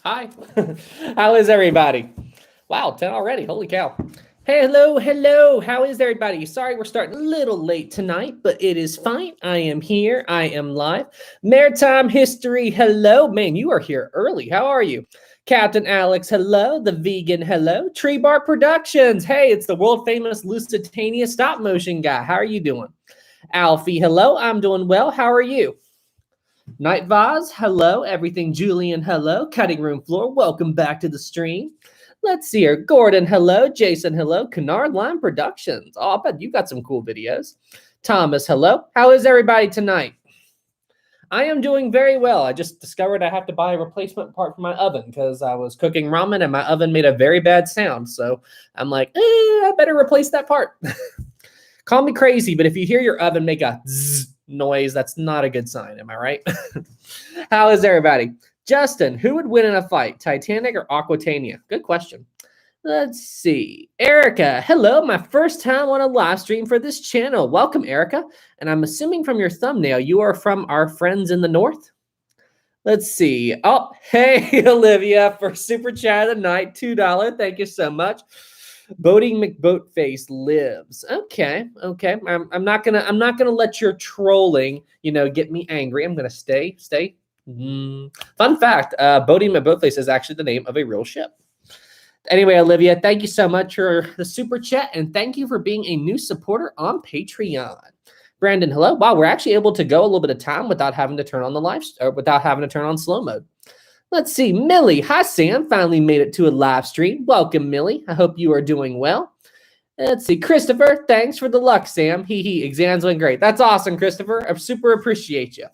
Hi. How is everybody? Wow, 10 already. Holy cow. Hey, hello, hello. How is everybody? Sorry we're starting a little late tonight, but it is fine. I am here. I am live. Maritime history, hello. Man, you are here early. How are you? Captain Alex, hello. The vegan, hello. Tree Bar Productions. Hey, it's the world famous Lusitania stop motion guy. How are you doing? Alfie, hello. I'm doing well. How are you? Night Vaz, hello. Everything Julian, hello. Cutting Room Floor, welcome back to the stream. Let's see here. Gordon, hello. Jason, hello. Canard Line Productions. Oh, I bet you got some cool videos. Thomas, hello. How is everybody tonight? I am doing very well. I just discovered I have to buy a replacement part for my oven because I was cooking ramen and my oven made a very bad sound. So I'm like, I better replace that part. Call me crazy, but if you hear your oven make a zzz noise, that's not a good sign. Am I right? How is everybody? Justin, who would win in a fight, Titanic or Aquatania? Good question. Let's see. Erica, hello. My first time on a live stream for this channel. Welcome, Erica. And I'm assuming from your thumbnail, you are from our friends in the north. Let's see. Oh, hey, Olivia, for super chat of the night, $2. Thank you so much. Boating McBoatface lives. Okay. I'm not gonna let your trolling, get me angry. I'm gonna stay. Fun fact: Boating McBoatface is actually the name of a real ship. Anyway, Olivia, thank you so much for the super chat, and thank you for being a new supporter on Patreon. Brandon, hello. Wow, we're actually able to go a little bit of time without having to turn on without having to turn on slow mode. Let's see. Millie. Hi, Sam. Finally made it to a live stream. Welcome, Millie. I hope you are doing well. Let's see. Christopher, thanks for the luck, Sam. Hee. Exams went great. That's awesome, Christopher. I super appreciate you.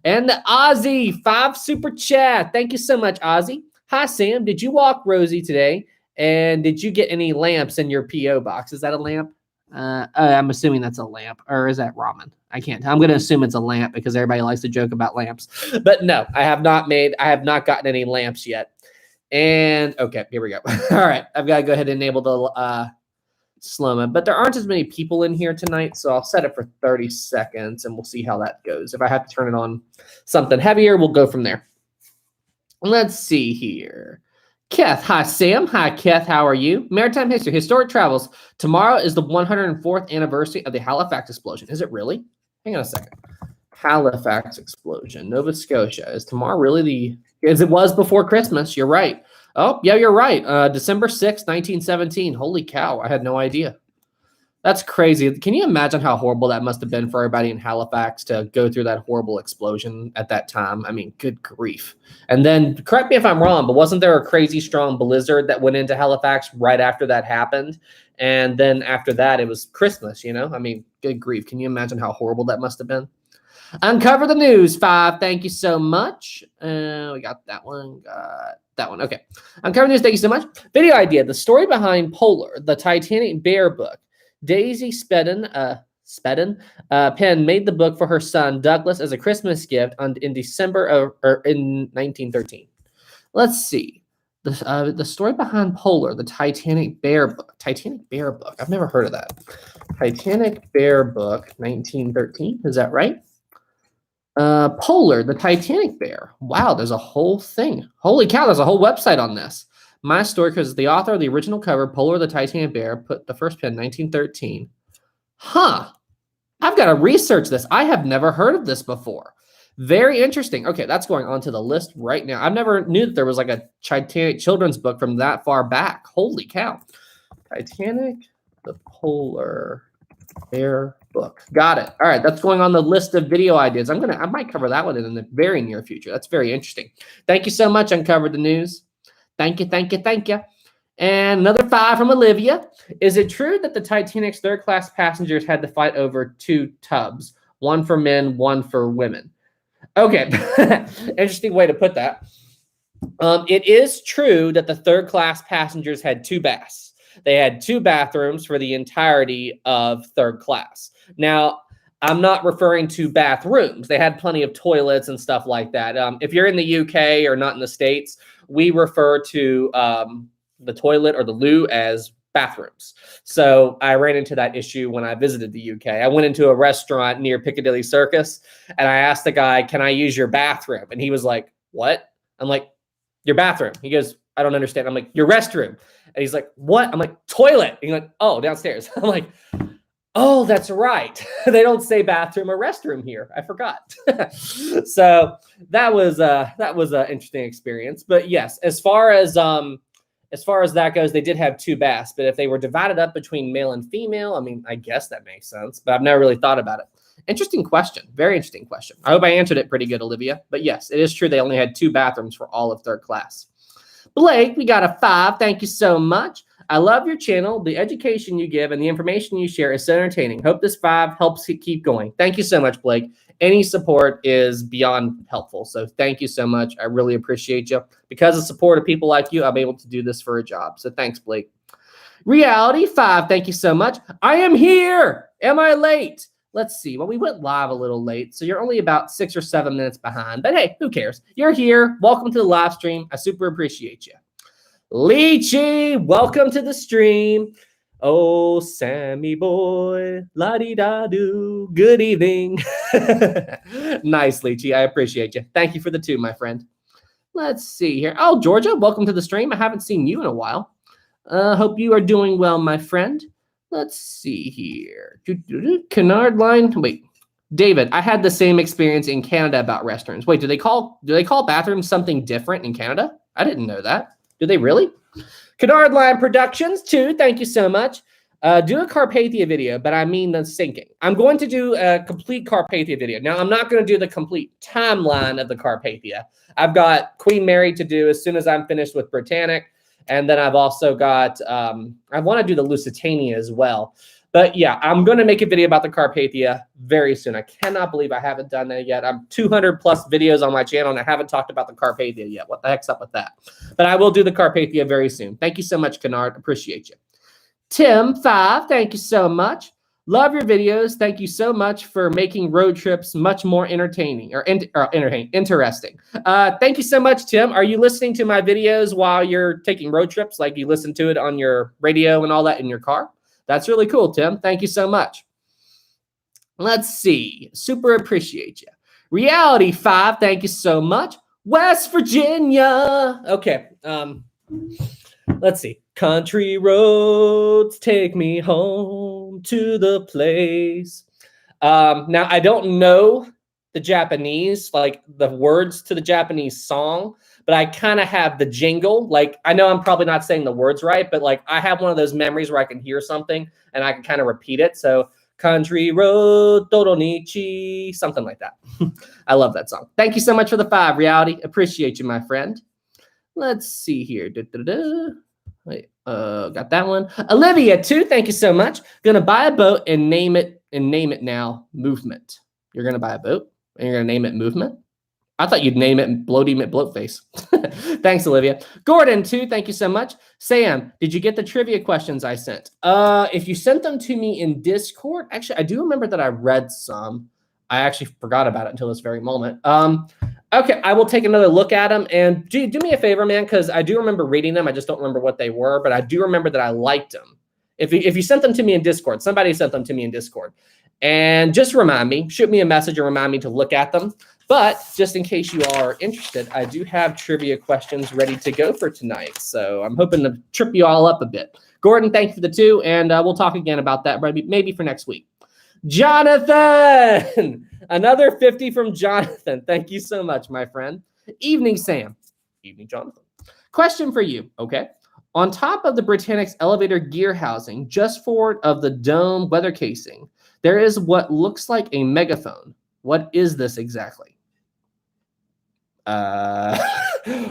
And Ozzy, 5 super chat. Thank you so much, Ozzy. Hi, Sam. Did you walk Rosie today? And did you get any lamps in your P.O. box? Is that a lamp? I'm assuming that's a lamp, or is that ramen? I can't tell. I'm going to assume it's a lamp because everybody likes to joke about lamps. But no, I have not gotten any lamps yet. And okay, here we go. All right, I've got to go ahead and enable the slow-mo. But there aren't as many people in here tonight, so I'll set it for 30 seconds, and we'll see how that goes. If I have to turn it on something heavier, we'll go from there. Let's see here. Keth, hi Sam. Hi Keth, how are you? Maritime history, historic travels. Tomorrow is the 104th anniversary of the Halifax explosion. Is it really? Hang on a second. Halifax explosion, Nova Scotia. Is tomorrow really as it was before Christmas? You're right. Oh, yeah, you're right. December 6th, 1917. Holy cow, I had no idea. That's crazy. Can you imagine how horrible that must have been for everybody in Halifax to go through that horrible explosion at that time? I mean, good grief. And then, correct me if I'm wrong, but wasn't there a crazy strong blizzard that went into Halifax right after that happened? And then after that, it was Christmas, I mean, good grief. Can you imagine how horrible that must have been? Uncover the news, 5. Thank you so much. We got that one. Got that one. Okay. Uncover the news. Thank you so much. Video idea. The story behind Polar, the Titanic Bear book. Daisy Spedden Penn made the book for her son Douglas as a Christmas gift in December in 1913. Let's see. The story behind Polar, the Titanic Bear book. Titanic Bear book. I've never heard of that. Titanic Bear book, 1913. Is that right? Polar, the Titanic Bear. Wow, there's a whole thing. Holy cow, there's a whole website on this. My story, because the author of the original cover, Polar the Titanic Bear, put the first pen, 1913. Huh. I've got to research this. I have never heard of this before. Very interesting. Okay, that's going onto the list right now. I never knew that there was like a Titanic children's book from that far back. Holy cow. Titanic, the Polar Bear book. Got it. All right, that's going on the list of video ideas. I might cover that one in the very near future. That's very interesting. Thank you so much, Uncover the News. Thank you. And another 5 from Olivia. Is it true that the Titanic's third-class passengers had to fight over 2 tubs, one for men, one for women? Okay, interesting way to put that. It is true that the third-class passengers had 2 baths. They had 2 bathrooms for the entirety of third class. Now, I'm not referring to bathrooms. They had plenty of toilets and stuff like that. If you're in the UK or not in the States, we refer to the toilet or the loo as bathrooms. So I ran into that issue when I visited the UK. I went into a restaurant near Piccadilly Circus and I asked the guy, "Can I use your bathroom?" And he was like, "What?" I'm like, your bathroom. He goes, I don't understand. I'm like, your restroom. And he's like, what? I'm like, toilet. And he's like, oh, downstairs. I'm like, oh, that's right. They don't say bathroom or restroom here. I forgot. So that was an interesting experience. But yes, as far as that goes, they did have two baths. But if they were divided up between male and female, I mean, I guess that makes sense. But I've never really thought about it. Interesting question. Very interesting question. I hope I answered it pretty good, Olivia. But yes, it is true. They only had two bathrooms for all of third class. Blake, we got a 5. Thank you so much. I love your channel. The education you give and the information you share is so entertaining. Hope this 5 helps you keep going. Thank you so much, Blake. Any support is beyond helpful. So thank you so much. I really appreciate you. Because of support of people like you, I'm able to do this for a job. So thanks, Blake. Reality 5, thank you so much. I am here. Am I late? Let's see. Well, we went live a little late, so you're only about 6 or 7 minutes behind. But hey, who cares? You're here. Welcome to the live stream. I super appreciate you. Lychee, welcome to the stream. Oh, Sammy boy, la-di-da-do. Good evening. Nice, Lychee. I appreciate you. Thank you for the 2, my friend. Let's see here. Oh, Georgia, welcome to the stream. I haven't seen you in a while. Hope you are doing well, my friend. Let's see here. Canard line. Wait, David, I had the same experience in Canada about restrooms. Wait, do they call bathrooms something different in Canada? I didn't know that. Do they really? Canard Line Productions, 2. Thank you so much. Do a Carpathia video, but I mean the sinking. I'm going to do a complete Carpathia video. Now, I'm not going to do the complete timeline of the Carpathia. I've got Queen Mary to do as soon as I'm finished with Britannic. And then I've also got, I want to do the Lusitania as well. But yeah, I'm going to make a video about the Carpathia very soon. I cannot believe I haven't done that yet. I'm 200 plus videos on my channel and I haven't talked about the Carpathia yet. What the heck's up with that? But I will do the Carpathia very soon. Thank you so much, Kennard. Appreciate you. Tim 5, thank you so much. Love your videos. Thank you so much for making road trips much more entertaining or interesting. Thank you so much, Tim. Are you listening to my videos while you're taking road trips? Like you listen to it on your radio and all that in your car? That's really cool, Tim. Thank you so much. Let's see. Super appreciate you. Reality 5, thank you so much. West Virginia. Okay. Let's see. Country roads take me home to the place. Now, I don't know the Japanese, like the words to the Japanese song, but I kind of have the jingle. Like, I know I'm probably not saying the words right, but like I have one of those memories where I can hear something and I can kind of repeat it. So, country road, Doronichi, something like that. I love that song. Thank you so much for the 5, Reality. Appreciate you, my friend. Let's see here. Wait, got that one. Olivia 2, thank you so much. Gonna buy a boat and name it now Movement. You're gonna buy a boat and you're gonna name it Movement? I thought you'd name it Bloatface. Thanks, Olivia. Gordon 2, thank you so much. Sam, did you get the trivia questions I sent? If you sent them to me in Discord, actually, I do remember that I read some. I actually forgot about it until this very moment. Okay, I will take another look at them. And do me a favor, man, because I do remember reading them. I just don't remember what they were, but I do remember that I liked them. If you sent them to me in Discord, somebody sent them to me in Discord. And just remind me, shoot me a message and remind me to look at them. But just in case you are interested, I do have trivia questions ready to go for tonight. So I'm hoping to trip you all up a bit. Gordon, thank you for the 2, and we'll talk again about that maybe for next week. Jonathan, another 50 from Jonathan. Thank you so much, my friend. Evening, Sam. Evening, Jonathan. Question for you, okay? On top of the Britannic's elevator gear housing, just forward of the dome weather casing, there is what looks like a megaphone. What is this exactly?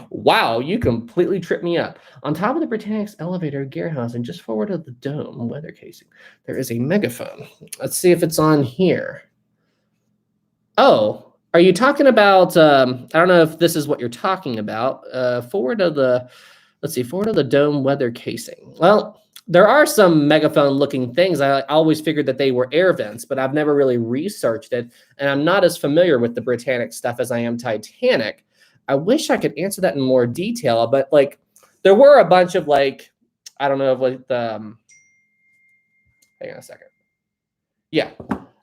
Wow, you completely tripped me up. On top of the Britannic's elevator gear housing, just forward of the dome weather casing, there is a megaphone. Let's see if it's on here. Oh, are you talking about, I don't know if this is what you're talking about. Forward of the dome weather casing. Well, there are some megaphone looking things. I always figured that they were air vents, but I've never really researched it. And I'm not as familiar with the Britannic stuff as I am Titanic. I wish I could answer that in more detail, but like there were a bunch of like, I don't know, like hang on a second. Yeah.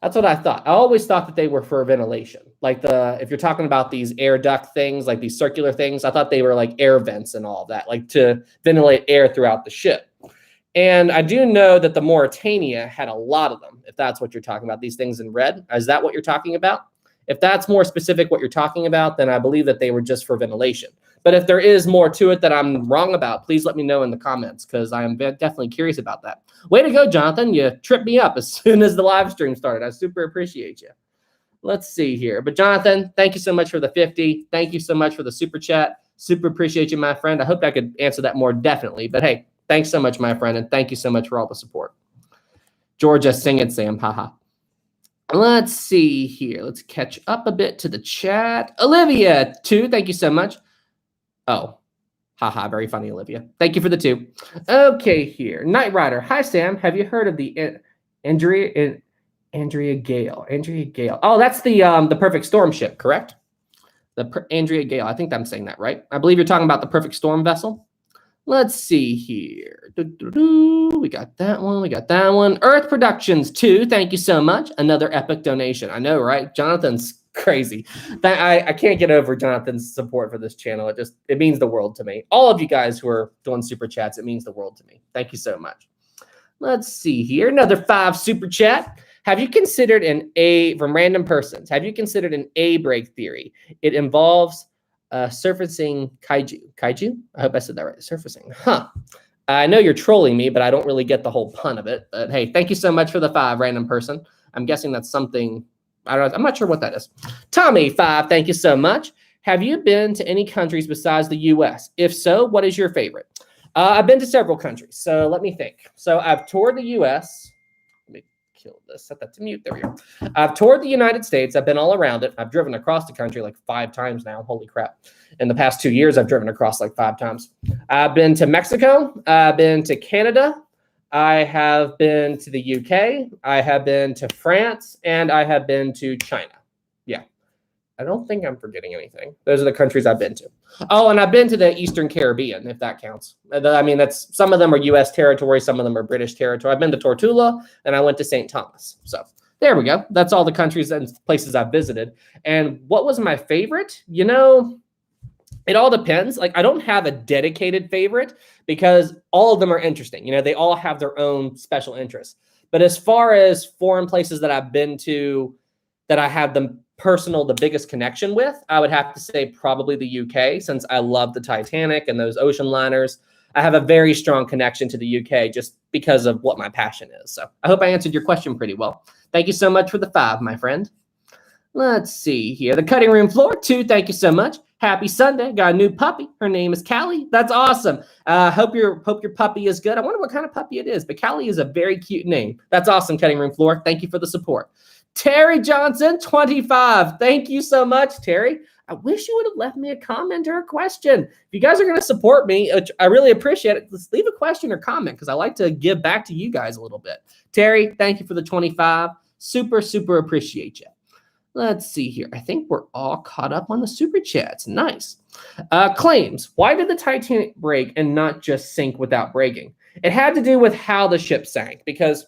That's what I thought. I always thought that they were for ventilation. Like if you're talking about these air duct things, like these circular things, I thought they were like air vents and all that, like to ventilate air throughout the ship. And I do know that the Mauritania had a lot of them, if that's what you're talking about, these things in red. Is that what you're talking about? If that's more specific what you're talking about, then I believe that they were just for ventilation. But if there is more to it that I'm wrong about, please let me know in the comments, because I am definitely curious about that. Way to go, Jonathan. You tripped me up as soon as the live stream started. I super appreciate you. Let's see here. But Jonathan, thank you so much for the 50. Thank you so much for the super chat. Super appreciate you, my friend. I hope I could answer that more definitely. But hey, thanks so much, my friend. And thank you so much for all the support. Georgia, sing it, Sam. Haha. Let's see here. Let's catch up a bit to the chat. Olivia, 2. Thank you so much. Oh, haha, very funny, Olivia. Thank you for the 2. Okay, here. Knight Rider. Hi, Sam. Have you heard of the Andrea Gale? Andrea Gale. Oh, that's the Perfect Storm ship, correct? Andrea Gale. I think I'm saying that right. I believe you're talking about the Perfect Storm vessel. Let's see here. We got that one. We got that one. Earth Productions 2. Thank you so much. Another epic donation. I know, right? Jonathan's crazy. I can't get over Jonathan's support for this channel. It means the world to me. All of you guys who are doing super chats, it means the world to me. Thank you so much. Let's see here. Another 5 super chat. Have you considered from random persons? Have you considered an A break theory? It involves surfacing kaiju. Kaiju? I hope I said that right. Surfacing. Huh. I know you're trolling me, but I don't really get the whole pun of it. But hey, thank you so much for the 5, random person. I'm guessing that's something. I'm not sure what that is. Tommy, 5, thank you so much. Have you been to any countries besides the U.S.? If so, what is your favorite? I've been to several countries, so let me think. So I've toured the U.S. Let me kill this. Set that to mute. There we go. I've toured the United States. I've been all around it. I've driven across the country like 5 times now. Holy crap. In the past 2 years, I've driven across like 5 times. I've been to Mexico. I've been to Canada. I have been to the UK, I have been to France, and I have been to China. Yeah. I don't think I'm forgetting anything. Those are the countries I've been to. Oh, and I've been to the Eastern Caribbean, if that counts. I mean, some of them are U.S. territory, some of them are British territory. I've been to Tortola, and I went to St. Thomas. So there we go. That's all the countries and places I've visited. And what was my favorite? You know, it all depends. Like, I don't have a dedicated favorite because all of them are interesting. You know, they all have their own special interests. But as far as foreign places that I've been to that I have the biggest connection with, I would have to say probably the UK, since I love the Titanic and those ocean liners. I have a very strong connection to the UK just because of what my passion is. So I hope I answered your question pretty well. Thank you so much for the 5, my friend. Let's see here. The cutting room floor, 2. Thank you so much. Happy Sunday. Got a new puppy. Her name is Callie. That's awesome. Hope your puppy is good. I wonder what kind of puppy it is, but Callie is a very cute name. That's awesome, cutting room floor. Thank you for the support. Terry Johnson, 25. Thank you so much, Terry. I wish you would have left me a comment or a question. If you guys are going to support me, which I really appreciate it, let's leave a question or comment because I like to give back to you guys a little bit. Terry, thank you for the 25. Super, super appreciate you. Let's see here. I think we're all caught up on the super chats. Nice. Claims. Why did the Titanic break and not just sink without breaking? It had to do with how the ship sank, because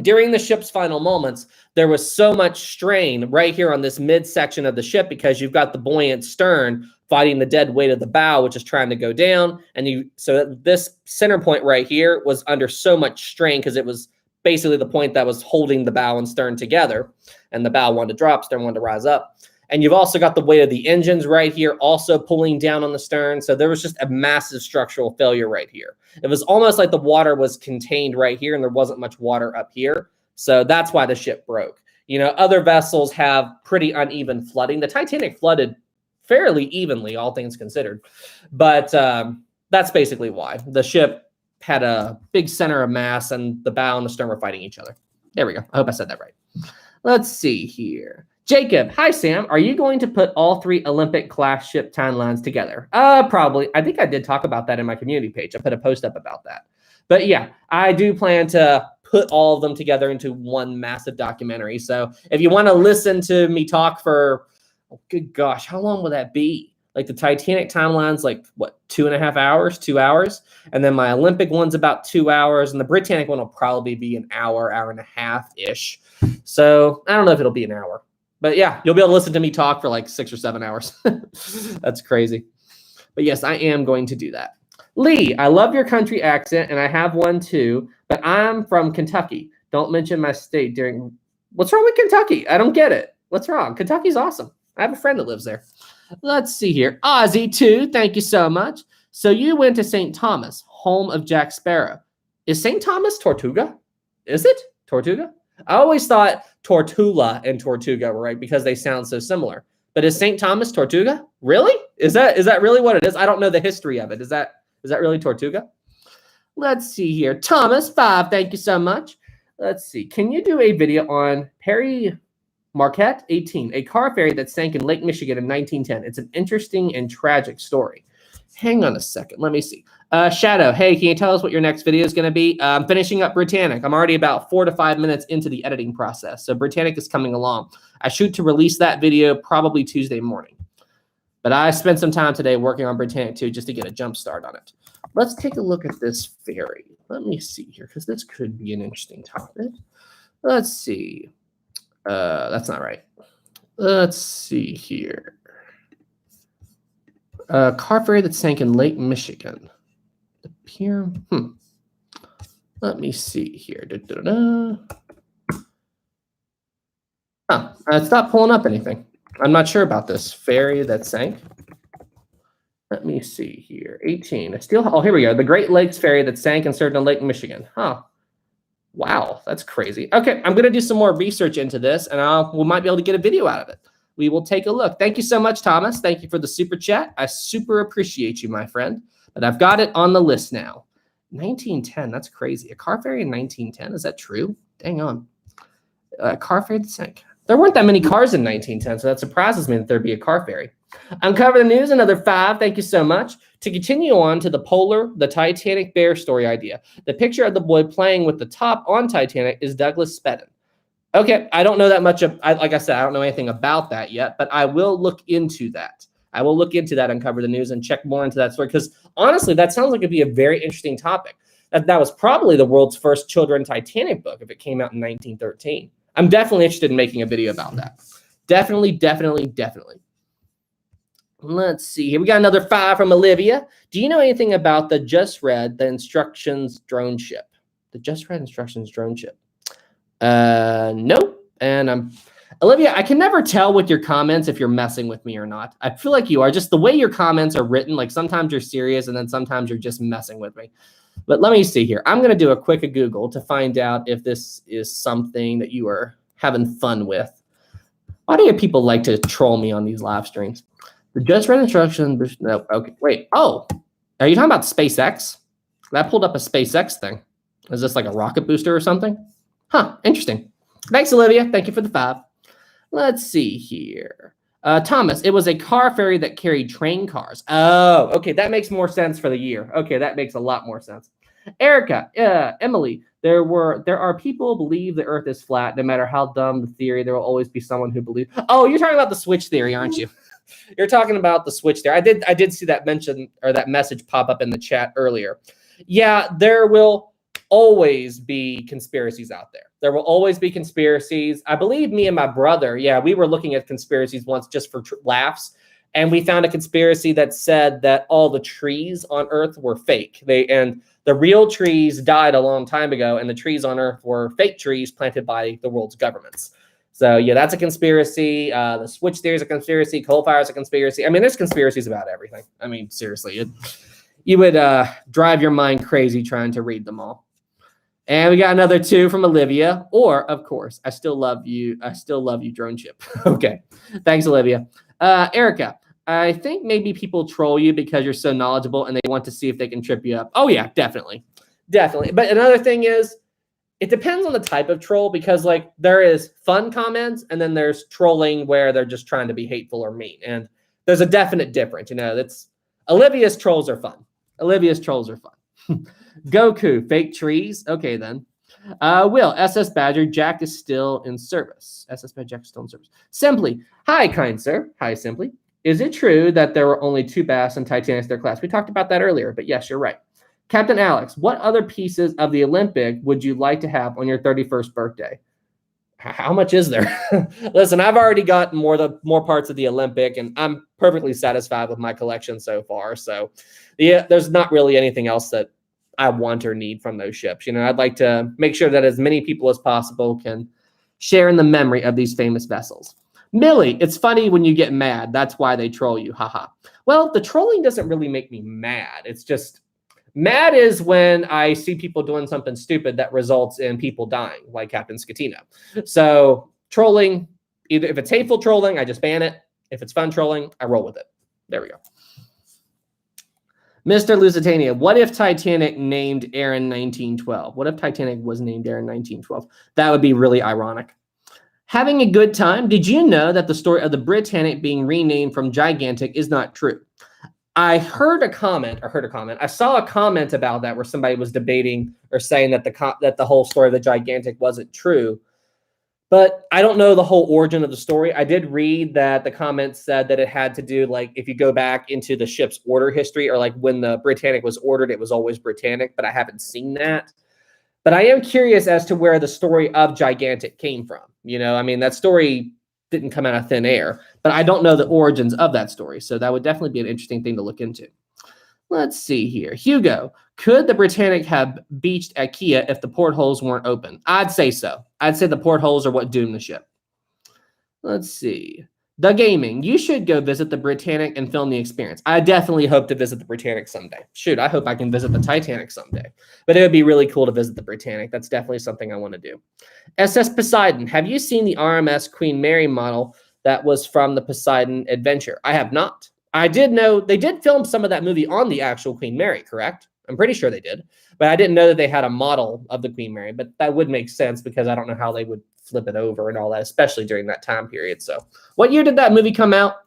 during the ship's final moments, there was so much strain right here on this midsection of the ship because you've got the buoyant stern fighting the dead weight of the bow, which is trying to go down. So this center point right here was under so much strain because it was basically the point that was holding the bow and stern together, and the bow wanted to drop, stern wanted to rise up. And you've also got the weight of the engines right here also pulling down on the stern. So there was just a massive structural failure right here. It was almost like the water was contained right here and there wasn't much water up here. So that's why the ship broke. You know, other vessels have pretty uneven flooding. The Titanic flooded fairly evenly, all things considered. But that's basically why. The ship had a big center of mass and the bow and the stern were fighting each other. There we go. I hope I said that right. Let's see here. Jacob, hi, Sam. Are you going to put all 3 Olympic-class ship timelines together? Probably. I think I did talk about that in my community page. I put a post up about that. But yeah, I do plan to put all of them together into one massive documentary. So if you want to listen to me talk for, oh, good gosh, how long will that be? Like the Titanic timeline's like, what, 2.5 hours, 2 hours? And then my Olympic one's about 2 hours. And the Britannic one will probably be an hour, hour and a half-ish. So I don't know if it'll be an hour. But yeah, you'll be able to listen to me talk for like 6 or 7 hours. That's crazy. But yes, I am going to do that. Lee, I love your country accent, and I have one too, but I'm from Kentucky. Don't mention my state during... What's wrong with Kentucky? I don't get it. What's wrong? Kentucky's awesome. I have a friend that lives there. Let's see here. Ozzy, too. Thank you so much. So you went to St. Thomas, home of Jack Sparrow. Is St. Thomas Tortuga? Is it Tortuga? I always thought Tortula and Tortuga were right because they sound so similar. But is St. Thomas Tortuga? Really? Is that really what it is? I don't know the history of it. Is that really Tortuga? Let's see here. Thomas, 5. Thank you so much. Let's see. Can you do a video on Perry Marquette, 18, a car ferry that sank in Lake Michigan in 1910. It's an interesting and tragic story. Hang on a second. Let me see. Shadow, hey, can you tell us what your next video is going to be? I'm finishing up Britannic. I'm already about 4 to 5 minutes into the editing process. So Britannic is coming along. I shoot to release that video probably Tuesday morning. But I spent some time today working on Britannic too, just to get a jump start on it. Let's take a look at this ferry. Let me see here, because this could be an interesting topic. Let's see. That's not right. Let's see here. Car ferry that sank in Lake Michigan. The pier. Let me see here. It's not pulling up anything. I'm not sure about this ferry that sank. Let me see here. 18. Oh, here we go. The Great Lakes ferry that sank and served on Lake Michigan. Wow, that's crazy. Okay, I'm going to do some more research into this, and we might be able to get a video out of it. We will take a look. Thank you so much, Thomas. Thank you for the super chat. I super appreciate you, my friend. But I've got it on the list now. 1910, that's crazy. A car ferry in 1910, is that true? Dang on. Car ferry that sank. There weren't that many cars in 1910, so that surprises me that there'd be a car ferry. Uncover the news, another 5. Thank you so much. To continue on to the Titanic bear story idea. The picture of the boy playing with the top on Titanic is Douglas Spedden. Okay, I don't know that much. Like I said, I don't know anything about that yet, but I will look into that. I will look into that, Uncover the News, and check more into that story, because honestly, that sounds like it'd be a very interesting topic. That was probably the world's first children's Titanic book if it came out in 1913. I'm definitely interested in making a video about that. Definitely, definitely, definitely. Let's see here. We got another 5 from Olivia. Do you know anything about the Just Read the Instructions drone ship? The Just Read Instructions drone ship. Nope. And Olivia, I can never tell with your comments if you're messing with me or not. I feel like you are. Just the way your comments are written, like sometimes you're serious and then sometimes you're just messing with me. But let me see here. I'm going to do a quick Google to find out if this is something that you are having fun with. Why do people like to troll me on these live streams? The Just Read Instructions. No, okay. Wait. Oh, are you talking about SpaceX? That pulled up a SpaceX thing. Is this like a rocket booster or something? Huh. Interesting. Thanks, Olivia. Thank you for the 5. Let's see here. Thomas, it was a car ferry that carried train cars. Oh, okay. That makes more sense for the year. Okay, that makes a lot more sense. Erica, Emily, there are people who believe the earth is flat. No matter how dumb the theory, there will always be someone who believes. Oh, you're talking about the switch theory, aren't you? You're talking about the switch theory. I did see that mention or that message pop up in the chat earlier. Yeah, there will always be conspiracies out there. There will always be conspiracies. I believe me and my brother, yeah, we were looking at conspiracies once just for laughs. And we found a conspiracy that said that all the trees on Earth were fake. And the real trees died a long time ago, and the trees on Earth were fake trees planted by the world's governments. So yeah, that's a conspiracy. The switch theory is a conspiracy. Coal fire is a conspiracy. I mean, there's conspiracies about everything. I mean, seriously, you would drive your mind crazy trying to read them all. And we got another 2 from Olivia. Or, of course, I still love you. I still love you, drone ship. Okay. Thanks, Olivia. Erica, I think maybe people troll you because you're so knowledgeable and they want to see if they can trip you up. Oh, yeah, definitely. Definitely. But another thing is, it depends on the type of troll, because like there is fun comments and then there's trolling where they're just trying to be hateful or mean. And there's a definite difference. You know, Olivia's trolls are fun. Olivia's trolls are fun. Goku, fake trees. Okay, then. Will, SS Badger, Jack is still in service. SS Badger, Jack is still in service. Simply, hi, kind sir. Hi, Simply. Is it true that there were only 2 baths in Titanic's their class? We talked about that earlier, but yes, you're right. Captain Alex, what other pieces of the Olympic would you like to have on your 31st birthday? How much is there? Listen, I've already gotten more parts of the Olympic, and I'm perfectly satisfied with my collection so far. So, yeah, there's not really anything else that I want or need from those ships. I'd like to make sure that as many people as possible can share in the memory of these famous vessels. Millie, it's funny when you get mad. That's why they troll you. Haha. Well, the trolling doesn't really make me mad. It's just mad is when I see people doing something stupid that results in people dying, like Captain Scatino. So trolling, either if it's hateful trolling, I just ban it. If it's fun trolling, I roll with it. There we go. Mr. Lusitania, what if Titanic named Aaron 1912? What if Titanic was named Aaron 1912? That would be really ironic. Having a good time. Did you know that the story of the Britannic being renamed from Gigantic is not true? I heard a comment. I saw a comment about that where somebody was debating or saying that the whole story of the Gigantic wasn't true. But I don't know the whole origin of the story. I did read that the comment said that it had to do, like, if you go back into the ship's order history, or like when the Britannic was ordered, it was always Britannic, but I haven't seen that. But I am curious as to where the story of Gigantic came from. That story didn't come out of thin air, but I don't know the origins of that story. So that would definitely be an interesting thing to look into. Let's see here. Hugo, could the Britannic have beached at Kia if the portholes weren't open? I'd say so. I'd say the portholes are what doomed the ship. Let's see. The Gaming, you should go visit the Britannic and film the experience. I definitely hope to visit the Britannic someday. Shoot, I hope I can visit the Titanic someday. But it would be really cool to visit the Britannic. That's definitely something I want to do. SS Poseidon, have you seen the RMS Queen Mary model that was from the Poseidon Adventure? I have not. I did know they did film some of that movie on the actual Queen Mary, correct? I'm pretty sure they did. But I didn't know that they had a model of the Queen Mary. But that would make sense because I don't know how they would flip it over and all that, especially during that time period. So what year did that movie come out?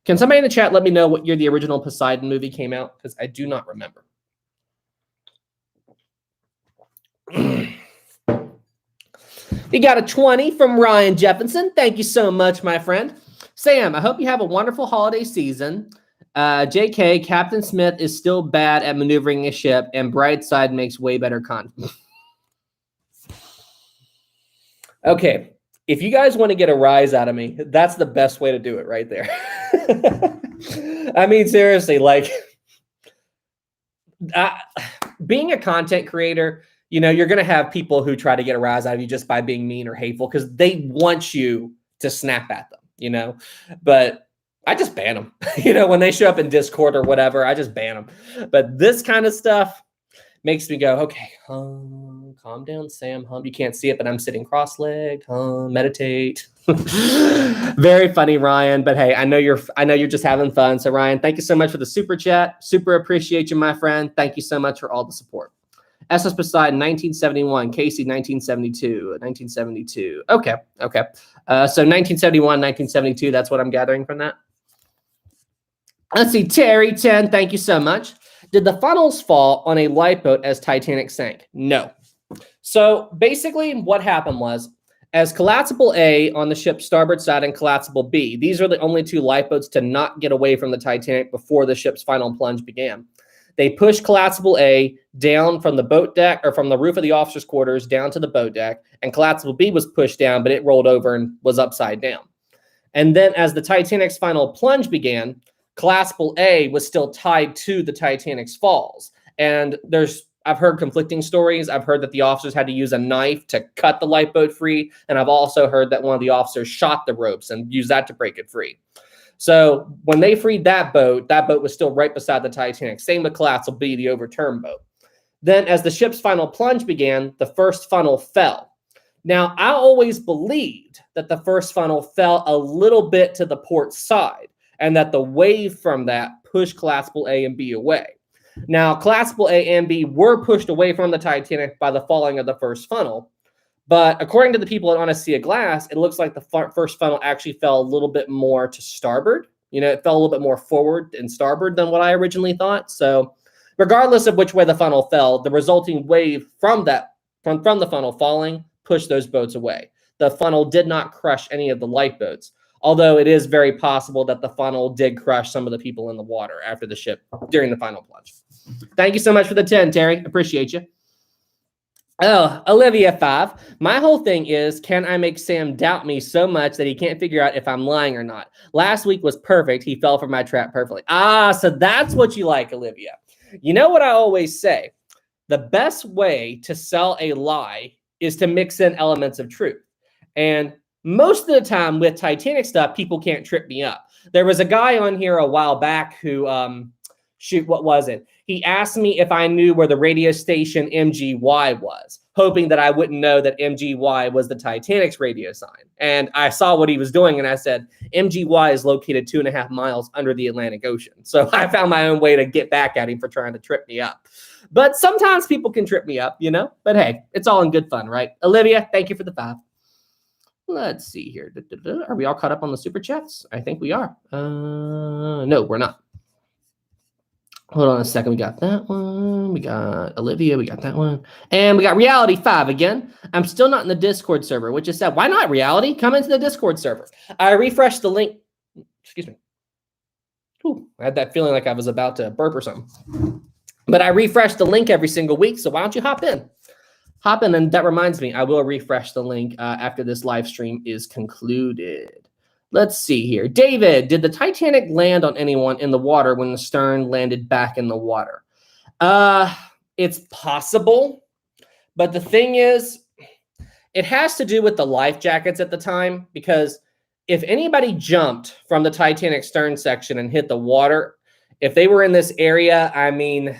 Can somebody in the chat let me know what year the original Poseidon movie came out? Because I do not remember. You got a 20 from Ryan Jefferson. Thank you so much, my friend. Sam, I hope you have a wonderful holiday season. JK, Captain Smith is still bad at maneuvering a ship, and Brightside makes way better content. Okay, if you guys want to get a rise out of me, that's the best way to do it right there. I mean, seriously, like, being a content creator, you're going to have people who try to get a rise out of you just by being mean or hateful because they want you to snap at them, But I just ban them. When they show up in Discord or whatever, I just ban them. But this kind of stuff makes me go, okay, calm down, Sam. You can't see it, but I'm sitting cross-legged. Meditate. Very funny, Ryan. But hey, I know you're just having fun. So Ryan, thank you so much for the super chat. Super appreciate you, my friend. Thank you so much for all the support. SS Poseidon, 1971. Casey, 1972. 1972. Okay. So 1971, 1972. That's what I'm gathering from that. Let's see. Terry 10. Thank you so much. Did the funnels fall on a lifeboat as Titanic sank? No. So basically what happened was, as collapsible A on the ship's starboard side and collapsible B, these are the only 2 lifeboats to not get away from the Titanic before the ship's final plunge began. They pushed collapsible A down from the boat deck or from the roof of the officer's quarters down to the boat deck, and collapsible B was pushed down, but it rolled over and was upside down. And then as the Titanic's final plunge began, collapsible A was still tied to the Titanic's falls. And I've heard conflicting stories. I've heard that the officers had to use a knife to cut the lifeboat free. And I've also heard that one of the officers shot the ropes and used that to break it free. So when they freed that boat was still right beside the Titanic. Same with collapsible B, the overturned boat. Then as the ship's final plunge began, the first funnel fell. Now, I always believed that the first funnel fell a little bit to the port side, and that the wave from that pushed collapsible A and B away. Now, collapsible A and B were pushed away from the Titanic by the falling of the first funnel. But according to the people at On a Sea of Glass, it looks like the first funnel actually fell a little bit more to starboard. It fell a little bit more forward and starboard than what I originally thought. So regardless of which way the funnel fell, the resulting wave from the funnel falling pushed those boats away. The funnel did not crush any of the lifeboats. Although it is very possible that the funnel did crush some of the people in the water after the ship during the final plunge. Thank you so much for the 10, Terry. Appreciate you. Oh, Olivia 5. My whole thing is, can I make Sam doubt me so much that he can't figure out if I'm lying or not? Last week was perfect. He fell for my trap perfectly. Ah, so that's what you like, Olivia. You know what I always say? The best way to sell a lie is to mix in elements of truth. And most of the time with Titanic stuff, people can't trip me up. There was a guy on here a while back who, what was it? He asked me if I knew where the radio station MGY was, hoping that I wouldn't know that MGY was the Titanic's radio sign. And I saw what he was doing, and I said, MGY is located 2.5 miles under the Atlantic Ocean. So I found my own way to get back at him for trying to trip me up. But sometimes people can trip me up, you know? But hey, it's all in good fun, right? Olivia, thank you for the 5. Let's see here. Are we all caught up on the super chats? I think we are. No, we're not. Hold on a second. We got that one. We got Olivia. We got that one. And we got Reality 5 again. I'm still not in the Discord server, which is sad. Why not, Reality? Come into the Discord server. I refreshed the link. Excuse me. Ooh, I had that feeling like I was about to burp or something. But I refresh the link every single week, so why don't you hop in? Hop in, and that reminds me, I will refresh the link after this live stream is concluded. Let's see here. David, did the Titanic land on anyone in the water when the stern landed back in the water? It's possible, but the thing is, it has to do with the life jackets at the time, because if anybody jumped from the Titanic stern section and hit the water, if they were in this area, I mean,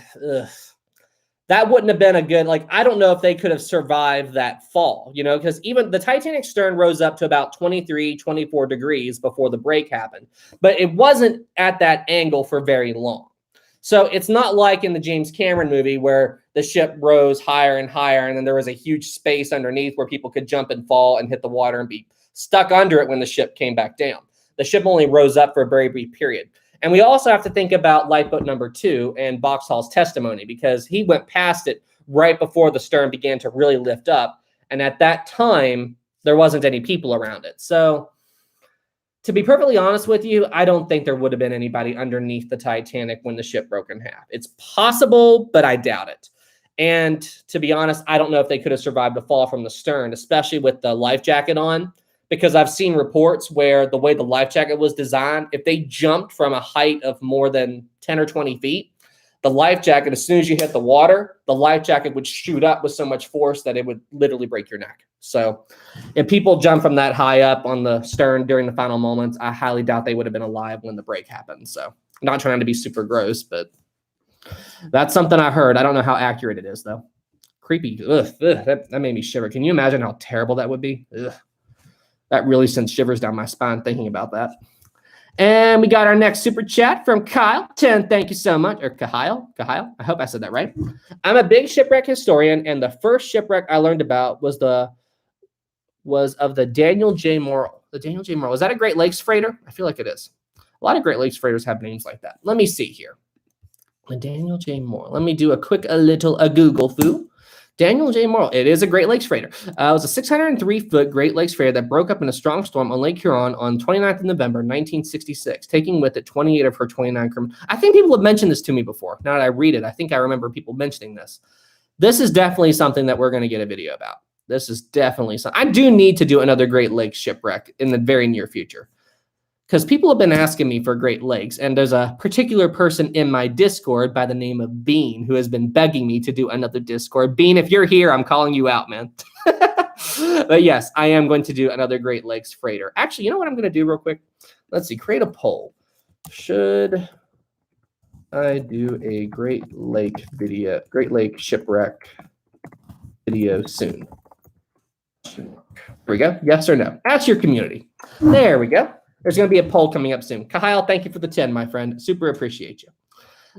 that wouldn't have been a good, like, I don't know if they could have survived that fall, you know, because even the Titanic stern rose up to about 23, 24 degrees before the break happened, but it wasn't at that angle for very long. So it's not like in the James Cameron movie where the ship rose higher and higher, and then there was a huge space underneath where people could jump and fall and hit the water and be stuck under it when the ship came back down. The ship only rose up for a very brief period. And we also have to think about lifeboat number 2 and Boxhall's testimony, because he went past it right before the stern began to really lift up. And at that time, there wasn't any people around it. So to be perfectly honest with you, I don't think there would have been anybody underneath the Titanic when the ship broke in half. It's possible, but I doubt it. And to be honest, I don't know if they could have survived a fall from the stern, especially with the life jacket on. Because I've seen reports where the way the life jacket was designed, if they jumped from a height of more than 10 or 20 feet, the life jacket, as soon as you hit the water, the life jacket would shoot up with so much force that it would literally break your neck. So if people jump from that high up on the stern during the final moments, I highly doubt they would have been alive when the break happened. So I'm not trying to be super gross, but that's something I heard. I don't know how accurate it is, though. Creepy. Ugh, that made me shiver. Can you imagine how terrible that would be? Ugh. That really sends shivers down my spine thinking about that. And we got our next super chat from Kyle. 10, thank you so much. Or Kahile. I hope I said that right. I'm a big shipwreck historian, and the first shipwreck I learned about was of the Daniel J. Morrill. The Daniel J. Morrill. Is that a Great Lakes freighter? I feel like it is. A lot of Great Lakes freighters have names like that. Let me see here. The Daniel J. Morrill. Let me do a Google foo. Daniel J. Morrill. It is a Great Lakes freighter. It was a 603-foot Great Lakes freighter that broke up in a strong storm on Lake Huron on 29th of November, 1966, taking with it 28 of her 29 crewmen. I think people have mentioned this to me before. Now that I read it, I think I remember people mentioning this. This is definitely something that we're going to get a video about. This is definitely something. I do need to do another Great Lakes shipwreck in the very near future, because people have been asking me for Great Lakes, and there's a particular person in my Discord by the name of Bean who has been begging me to do another Discord. Bean, if you're here, I'm calling you out, man. But yes, I am going to do another Great Lakes freighter. Actually, you know what I'm going to do real quick? Let's see, create a poll. Should I do a Great Lake shipwreck video soon? There we go. Yes or no? Ask your community. There we go. There's going to be a poll coming up soon. Kyle, thank you for the 10, my friend. Super appreciate you.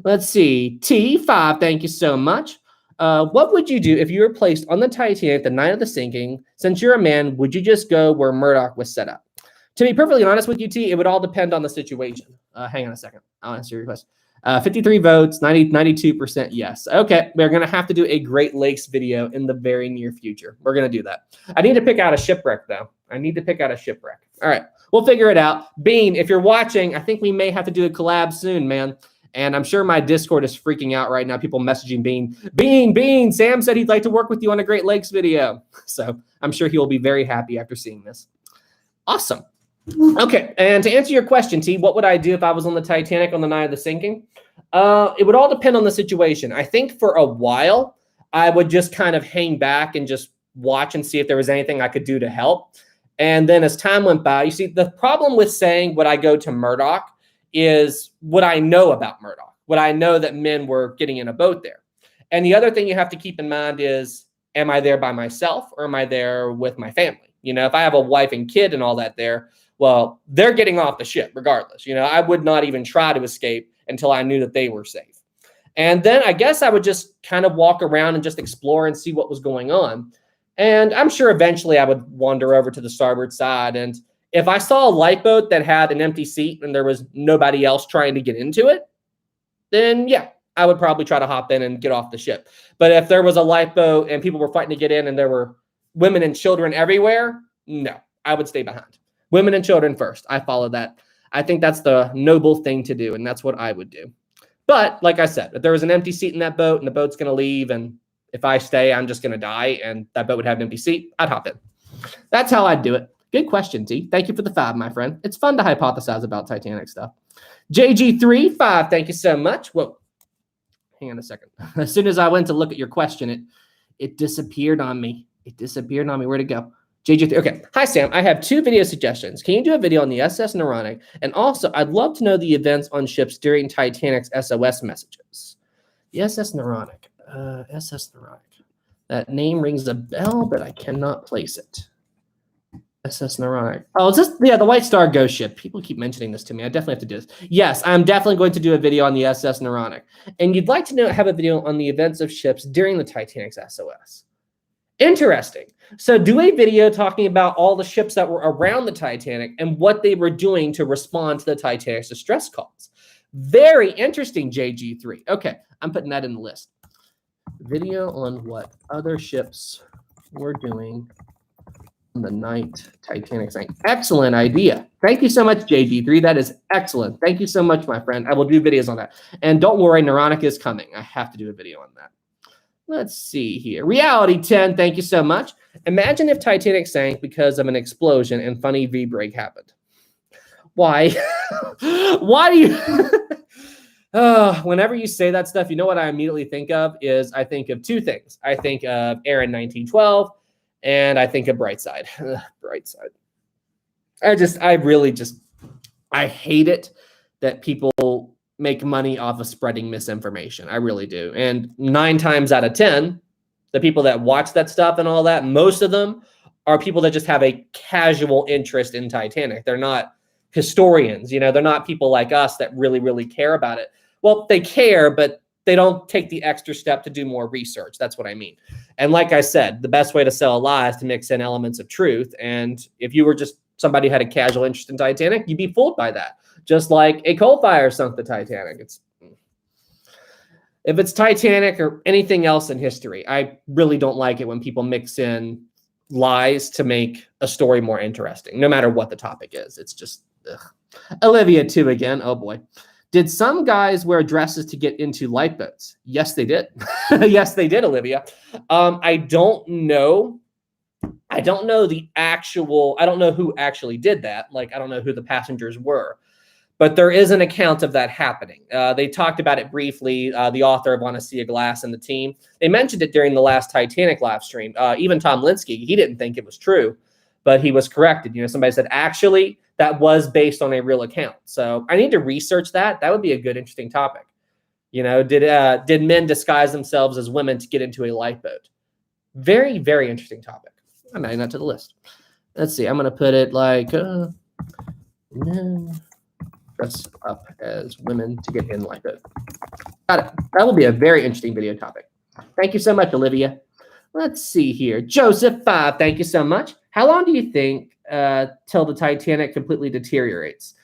Let's see. T5, thank you so much. What would you do if you were placed on the Titanic the night of the sinking? Since you're a man, would you just go where Murdoch was set up? To be perfectly honest with you, T, it would all depend on the situation. Hang on a second. I'll answer your question. 53 votes, 92% yes. Okay, we're going to have to do a Great Lakes video in the very near future. We're going to do that. I need to pick out a shipwreck, though. All right. we'll figure it out. Bean, if you're watching, I think we may have to do a collab soon, man. And I'm sure my Discord is freaking out right now. People messaging Bean, Sam said he'd like to work with you on a Great Lakes video. So I'm sure he will be very happy after seeing this. Awesome. Okay, and to answer your question, T, what would I do if I was on the Titanic on the night of the sinking? It would all depend on the situation. I think for a while, I would just kind of hang back and just watch and see if there was anything I could do to help. And then as time went by, you see, the problem with saying would I go to Murdoch is what I know about Murdoch. Would I know that men were getting in a boat there? And the other thing you have to keep in mind is, am I there by myself or am I there with my family? You know, if I have a wife and kid and all that there, well, they're getting off the ship regardless. You know, I would not even try to escape until I knew that they were safe. And then I guess I would just kind of walk around and just explore and see what was going on. And I'm sure eventually I would wander over to the starboard side. And if I saw a lifeboat that had an empty seat and there was nobody else trying to get into it, then yeah, I would probably try to hop in and get off the ship. But if there was a lifeboat and people were fighting to get in and there were women and children everywhere, no, I would stay behind. Women and children first. I follow that. I think that's the noble thing to do, and that's what I would do. But like I said, if there was an empty seat in that boat and the boat's going to leave, and if I stay, I'm just going to die, and that boat would have an empty seat, I'd hop in. That's how I'd do it. Good question, T. Thank you for the 5, my friend. It's fun to hypothesize about Titanic stuff. JG35, thank you so much. Whoa. Hang on a second. As soon as I went to look at your question, it disappeared on me. It disappeared on me. Where'd it go? JG3. Okay. Hi, Sam. I have 2 video suggestions. Can you do a video on the SS Naronic? And also, I'd love to know the events on ships during Titanic's SOS messages. The SS Naronic. SS Naronic. That name rings a bell, but I cannot place it. SS Naronic. Oh, is this? Yeah, the White Star ghost ship. People keep mentioning this to me. I definitely have to do this. Yes, I'm definitely going to do a video on the SS Naronic. And you'd like to have a video on the events of ships during the Titanic's SOS. Interesting. So do a video talking about all the ships that were around the Titanic and what they were doing to respond to the Titanic's distress calls. Very interesting, JG3. Okay, I'm putting that in the list. Video on what other ships were doing on the night Titanic sank. Excellent idea. Thank you so much, JG3. That is excellent. Thank you so much, my friend. I will do videos on that. And don't worry, Naronic is coming. I have to do a video on that. Let's see here. Reality 10, thank you so much. Imagine if Titanic sank because of an explosion and funny V-break happened. Why? Why do you... whenever you say that stuff, you know what I immediately think of is I think of 2 things. I think of Aaron 1912 and I think of Brightside. Brightside. I hate it that people make money off of spreading misinformation. I really do. And 9 times out of 10, the people that watch that stuff and all that, most of them are people that just have a casual interest in Titanic. They're not historians, you know, they're not people like us that really, really care about it. Well, they care, but they don't take the extra step to do more research. That's what I mean. And like I said, the best way to sell a lie is to mix in elements of truth. And if you were just somebody who had a casual interest in Titanic, you'd be fooled by that. Just like a coal fire sunk the Titanic. If it's Titanic or anything else in history, I really don't like it when people mix in lies to make a story more interesting, no matter what the topic is. It's just, ugh. Olivia 2 again. Oh boy. Did some guys wear dresses to get into lifeboats? Yes, they did. Yes, they did, Olivia. I don't know. I don't know who actually did that. Like, I don't know who the passengers were. But there is an account of that happening. They talked about it briefly. The author of On a Sea of Glass and the team, they mentioned it during the last Titanic live stream. Even Tom Linsky, he didn't think it was true, but he was corrected. You know, somebody said, actually, that was based on a real account. So I need to research that. That would be a good, interesting topic. You know, did men disguise themselves as women to get into a lifeboat? Very, very interesting topic. I'm adding that to the list. Let's see. I'm going to put it like men dress up as women to get in lifeboat. Got it. That will be a very interesting video topic. Thank you so much, Olivia. Let's see here. Joseph 5, thank you so much. How long do you think till the Titanic completely deteriorates?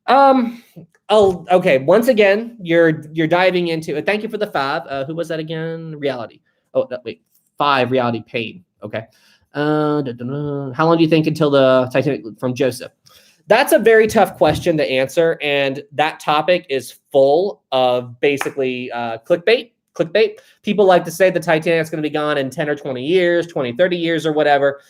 Okay. Once again, you're diving into it. Thank you for the 5. Who was that again? Reality. Oh, no, wait. 5, reality pain. Okay. How long do you think until the Titanic from Joseph? That's a very tough question to answer, and that topic is full of basically clickbait. People like to say the Titanic's going to be gone in 10 or 20 years, 20, 30 years or whatever.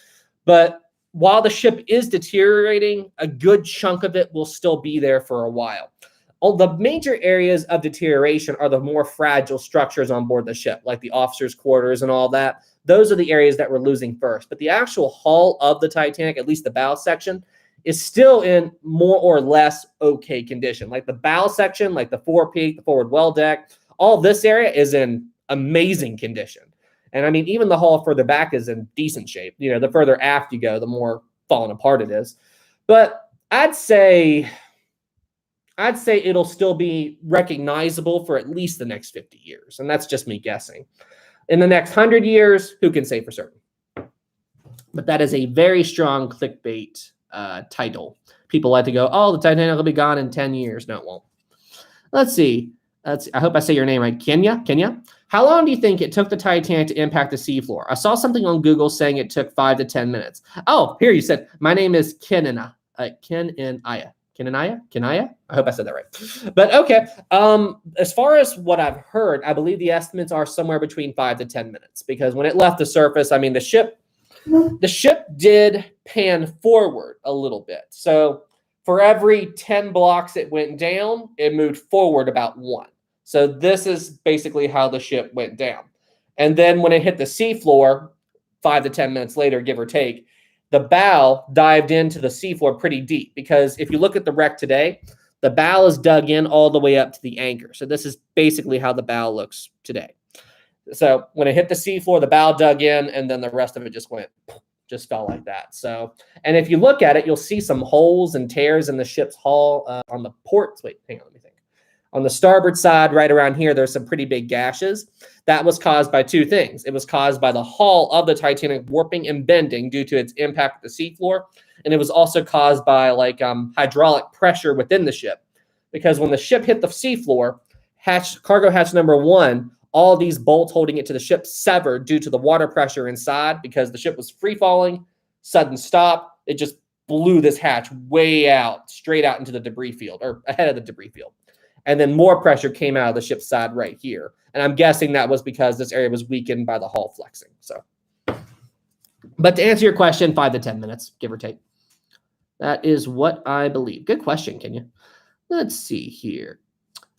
But while the ship is deteriorating, a good chunk of it will still be there for a while. All the major areas of deterioration are the more fragile structures on board the ship, like the officers' quarters and all that. Those are the areas that we're losing first. But the actual hull of the Titanic, at least the bow section, is still in more or less okay condition. Like the bow section, like the forepeak, the forward well deck, all this area is in amazing condition. And I mean, even the hull further back is in decent shape. You know, the further aft you go, the more fallen apart it is. But I'd say it'll still be recognizable for at least the next 50 years. And that's just me guessing. In the next 100 years, who can say for certain? But that is a very strong clickbait title. People like to go, oh, the Titanic will be gone in 10 years. No, it won't. Let's see. I hope I say your name right. Kenya? How long do you think it took the Titanic to impact the seafloor? I saw something on Google saying it took 5 to 10 minutes. Oh, here you said, my name is Kenania. Kenania? I hope I said that right. But okay. As far as what I've heard, I believe the estimates are somewhere between 5 to 10 minutes, because when it left the surface, I mean, the ship did pan forward a little bit. So for every 10 blocks it went down, it moved forward about 1. So this is basically how the ship went down. And then when it hit the seafloor, 5 to 10 minutes later, give or take, the bow dived into the seafloor pretty deep, because if you look at the wreck today, the bow is dug in all the way up to the anchor. So this is basically how the bow looks today. So when it hit the seafloor, the bow dug in, and then the rest of it just fell like that. So, and if you look at it, you'll see some holes and tears in the ship's hull on the ports. Wait, hang on, let me think. On the starboard side, right around here, there's some pretty big gashes. That was caused by 2 things. It was caused by the hull of the Titanic warping and bending due to its impact at the seafloor. And it was also caused by like hydraulic pressure within the ship. Because when the ship hit the seafloor, cargo hatch number 1, all these bolts holding it to the ship severed due to the water pressure inside, because the ship was free falling, sudden stop. It just blew this hatch way out, straight out into the debris field, or ahead of the debris field. And then more pressure came out of the ship's side right here. And I'm guessing that was because this area was weakened by the hull flexing. So, but to answer your question, 5 to 10 minutes, give or take. That is what I believe. Good question, Kenya. Let's see here.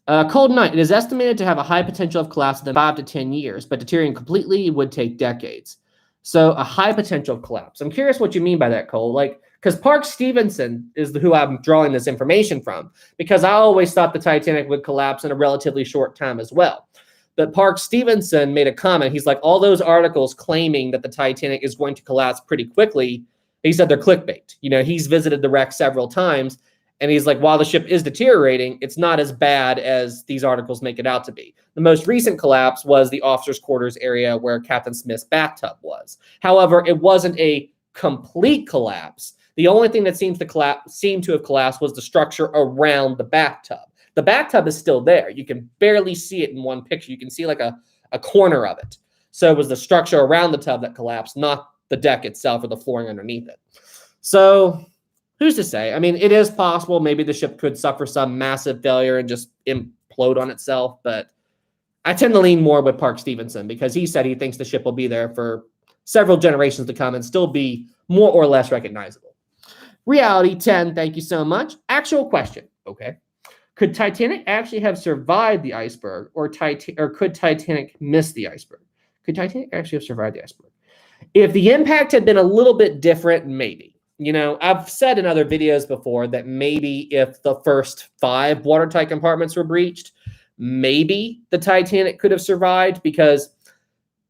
Cold night. It is estimated to have a high potential of collapse within 5 to 10 years, but deteriorating completely would take decades. So a high potential of collapse. I'm curious what you mean by that, Cole. Like, because Park Stevenson is who I'm drawing this information from, because I always thought the Titanic would collapse in a relatively short time as well. But Park Stevenson made a comment. He's like, all those articles claiming that the Titanic is going to collapse pretty quickly, he said they're clickbait. You know, he's visited the wreck several times, and he's like, while the ship is deteriorating, it's not as bad as these articles make it out to be. The most recent collapse was the officers' quarters area where Captain Smith's bathtub was. However, it wasn't a complete collapse. The only thing that seemed to have collapsed was the structure around the bathtub. The bathtub is still there. You can barely see it in one picture. You can see like a corner of it. So it was the structure around the tub that collapsed, not the deck itself or the flooring underneath it. So who's to say? I mean, it is possible maybe the ship could suffer some massive failure and just implode on itself, but I tend to lean more with Park Stevenson, because he said he thinks the ship will be there for several generations to come and still be more or less recognizable. Reality 10, thank you so much. Actual question, okay. Could Titanic actually have survived the iceberg, or could Titanic miss the iceberg? Could Titanic actually have survived the iceberg? If the impact had been a little bit different, maybe. You know, I've said in other videos before that maybe if the first 5 watertight compartments were breached, maybe the Titanic could have survived, because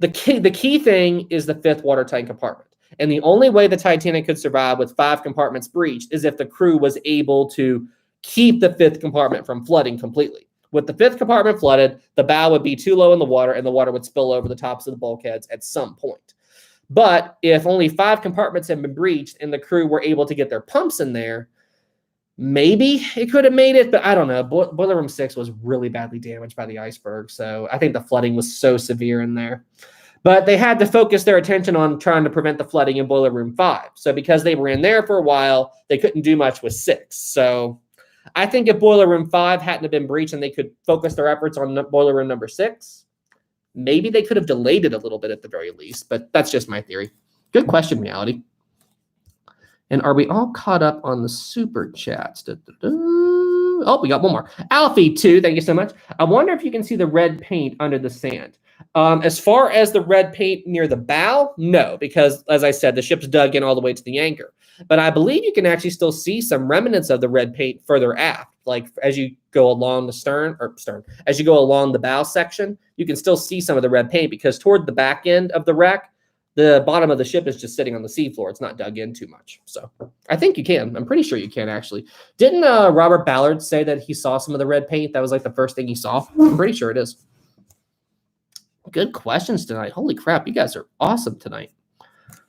the key thing is the 5th watertight compartment. And the only way the Titanic could survive with 5 compartments breached is if the crew was able to keep the 5th compartment from flooding completely. With the 5th compartment flooded, the bow would be too low in the water, and the water would spill over the tops of the bulkheads at some point. But if only 5 compartments had been breached and the crew were able to get their pumps in there, maybe it could have made it, but I don't know. Boiler Room 6 was really badly damaged by the iceberg, so I think the flooding was so severe in there. But they had to focus their attention on trying to prevent the flooding in Boiler Room 5. So because they were in there for a while, they couldn't do much with 6. So I think if Boiler Room 5 hadn't have been breached and they could focus their efforts on Boiler Room number 6, maybe they could have delayed it a little bit at the very least. But that's just my theory. Good question, Reality. And are we all caught up on the super chats? Oh, we got one more. Alfie 2, thank you so much. I wonder if you can see the red paint under the sand. As far as the red paint near the bow, no, because as I said, the ship's dug in all the way to the anchor. But I believe you can actually still see some remnants of the red paint further aft. Like as you go along the stern, as you go along the bow section, you can still see some of the red paint because toward the back end of the wreck, the bottom of the ship is just sitting on the seafloor. It's not dug in too much. So I think you can. I'm pretty sure you can, actually. Didn't Robert Ballard say that he saw some of the red paint? That was like the first thing he saw. I'm pretty sure it is. Good questions tonight. Holy crap. You guys are awesome tonight.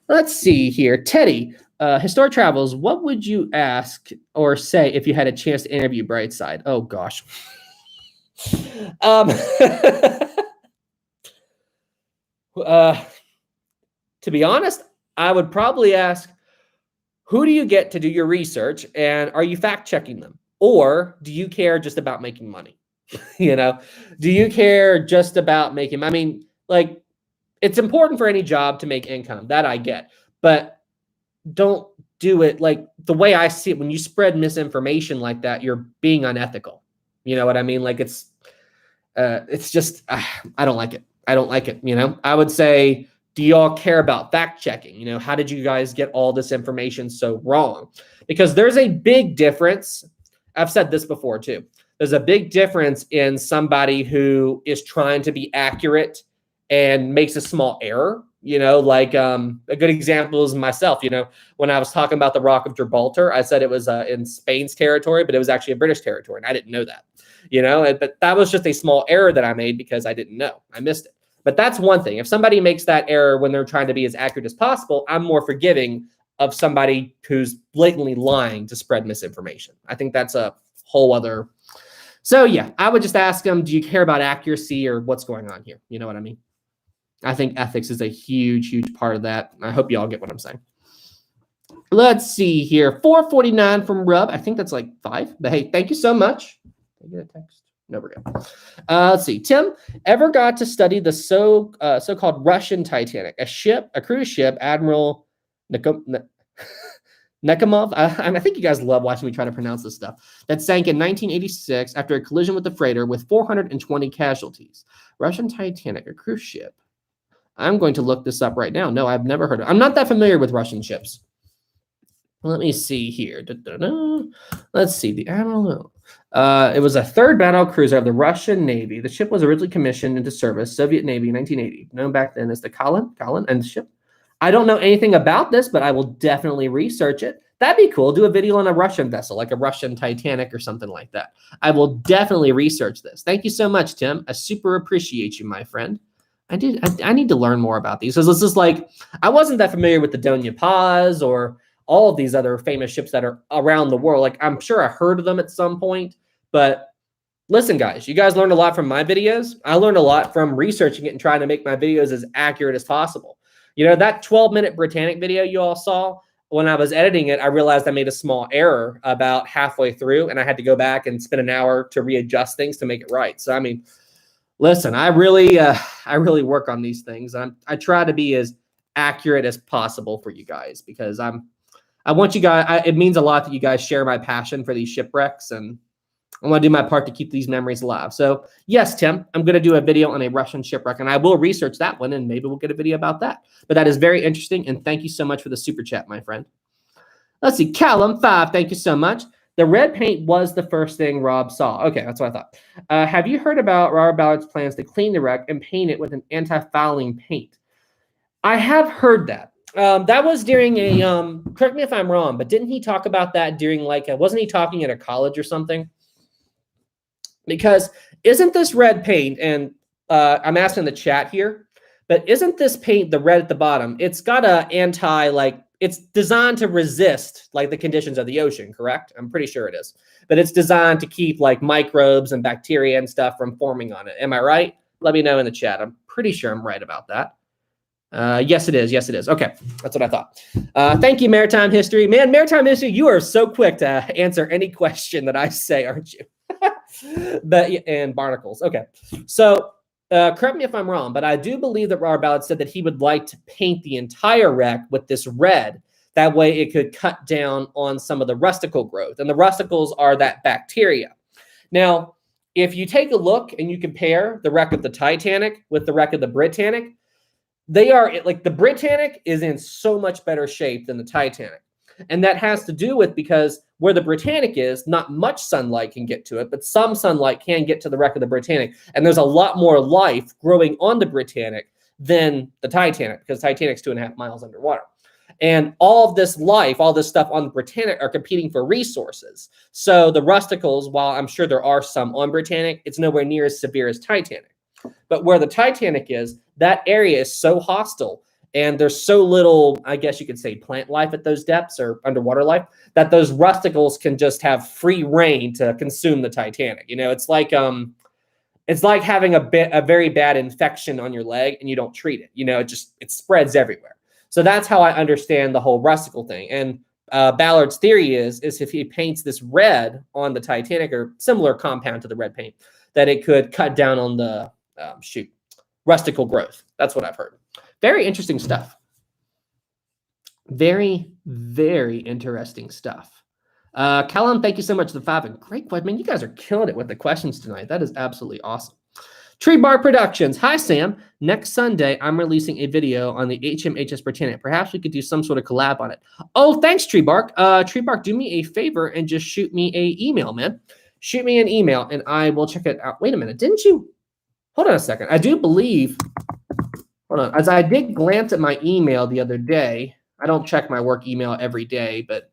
Let's see here. Teddy, Historic Travels, what would you ask or say if you had a chance to interview Brightside? Oh, gosh. To be honest, I would probably ask, who do you get to do your research, and are you fact-checking them? Or do you care just about making money? You know, do you care just about making, I mean, like, it's important for any job to make income. That I get. But don't do it like the way I see it. When you spread misinformation like that, you're being unethical. You know what I mean? Like it's just, I don't like it. I don't like it. You know, I would say, do y'all care about fact checking? You know, how did you guys get all this information so wrong? Because there's a big difference. I've said this before too. There's a big difference in somebody who is trying to be accurate and makes a small error. You know, like a good example is myself. You know, when I was talking about the Rock of Gibraltar, I said it was in Spain's territory, but it was actually a British territory, and I didn't know that. You know, but that was just a small error that I made because I didn't know. I missed it. But that's one thing. If somebody makes that error when they're trying to be as accurate as possible, I'm more forgiving of somebody who's blatantly lying to spread misinformation. I think that's a whole other. So yeah, I would just ask them, do you care about accuracy or what's going on here? You know what I mean? I think ethics is a huge, huge part of that. I hope you all get what I'm saying. Let's see here. 449 from Rub. I think that's like 5. But hey, thank you so much. Did I get a text? No, we're good. Let's see. Tim, ever got to study the so-called Russian Titanic, a cruise ship, Admiral Nekhamov? I think you guys love watching me try to pronounce this stuff. That sank in 1986 after a collision with the freighter with 420 casualties. Russian Titanic, a cruise ship. I'm going to look this up right now. No, I've never heard of it. I'm not that familiar with Russian ships. Let me see here. Let's see. The Admiral. It was a third battle cruiser of the Russian Navy. The ship was originally commissioned into service, Soviet Navy, in 1980. Known back then as the Kalin and the ship. I don't know anything about this, but I will definitely research it. That'd be cool. Do a video on a Russian vessel, like a Russian Titanic or something like that. I will definitely research this. Thank you so much, Tim. I super appreciate you, my friend. I need to learn more about these. Because it's just like, I wasn't that familiar with the Doña Paz or all of these other famous ships that are around the world. Like, I'm sure I heard of them at some point, but listen, guys, you guys learned a lot from my videos. I learned a lot from researching it and trying to make my videos as accurate as possible. You know, that 12-minute Britannic video you all saw, when I was editing it, I realized I made a small error about halfway through, and I had to go back and spend an hour to readjust things to make it right. So, I mean, listen, I really work on these things. I try to be as accurate as possible for you guys because I want you guys, it means a lot that you guys share my passion for these shipwrecks, and I want to do my part to keep these memories alive. So yes, Tim, I'm going to do a video on a Russian shipwreck, and I will research that one, and maybe we'll get a video about that. But that is very interesting, and thank you so much for the super chat, my friend. Let's see, Callum 5, thank you so much. The red paint was the first thing Rob saw. Okay, that's what I thought. Have you heard about Robert Ballard's plans to clean the wreck and paint it with an anti-fouling paint? I have heard that. That was during a, correct me if I'm wrong, but didn't he talk about that during wasn't he talking at a college or something? Because isn't this red paint, and I'm asking the chat here, but isn't this paint, the red at the bottom, it's got a it's designed to resist the conditions of the ocean, correct? I'm pretty sure it is. But it's designed to keep microbes and bacteria and stuff from forming on it. Am I right? Let me know in the chat. I'm pretty sure I'm right about that. Yes, it is. Yes, it is. Okay, that's what I thought. Thank you, Maritime History. Man, Maritime History, you are so quick to answer any question that I say, aren't you? And barnacles. Okay, so correct me if I'm wrong, but I do believe that Robert Ballard said that he would like to paint the entire wreck with this red. That way it could cut down on some of the rusticle growth. And the rusticles are that bacteria. Now, if you take a look and you compare the wreck of the Titanic with the wreck of the Britannic, they are like the Britannic is in so much better shape than the Titanic. And that has to do with because where the Britannic is, not much sunlight can get to it, but some sunlight can get to the wreck of the Britannic. And there's a lot more life growing on the Britannic than the Titanic because Titanic's 2.5 miles underwater. And all of this life, all this stuff on the Britannic are competing for resources. So the rusticles, while I'm sure there are some on Britannic, it's nowhere near as severe as Titanic. But where the Titanic is, that area is so hostile and there's so little, I guess you could say, plant life at those depths or underwater life that those rusticles can just have free reign to consume the Titanic. You know, it's like having a very bad infection on your leg and you don't treat it. You know, it spreads everywhere. So that's how I understand the whole rusticle thing. And Ballard's theory is if he paints this red on the Titanic or similar compound to the red paint, that it could cut down on the rusticle growth. That's what I've heard. Very interesting stuff. Very, very interesting stuff. Callum, thank you so much for the 5. And great question. Man, you guys are killing it with the questions tonight. That is absolutely awesome. Tree Bark Productions. Hi, Sam. Next Sunday, I'm releasing a video on the HMHS Britannic. Perhaps we could do some sort of collab on it. Oh, thanks, Tree Bark. Tree Bark, do me a favor and just shoot me an email, man. Shoot me an email, and I will check it out. Wait a minute. Didn't you? Hold on a second. I do believe. Hold on. As I did glance at my email the other day. I don't check my work email every day, but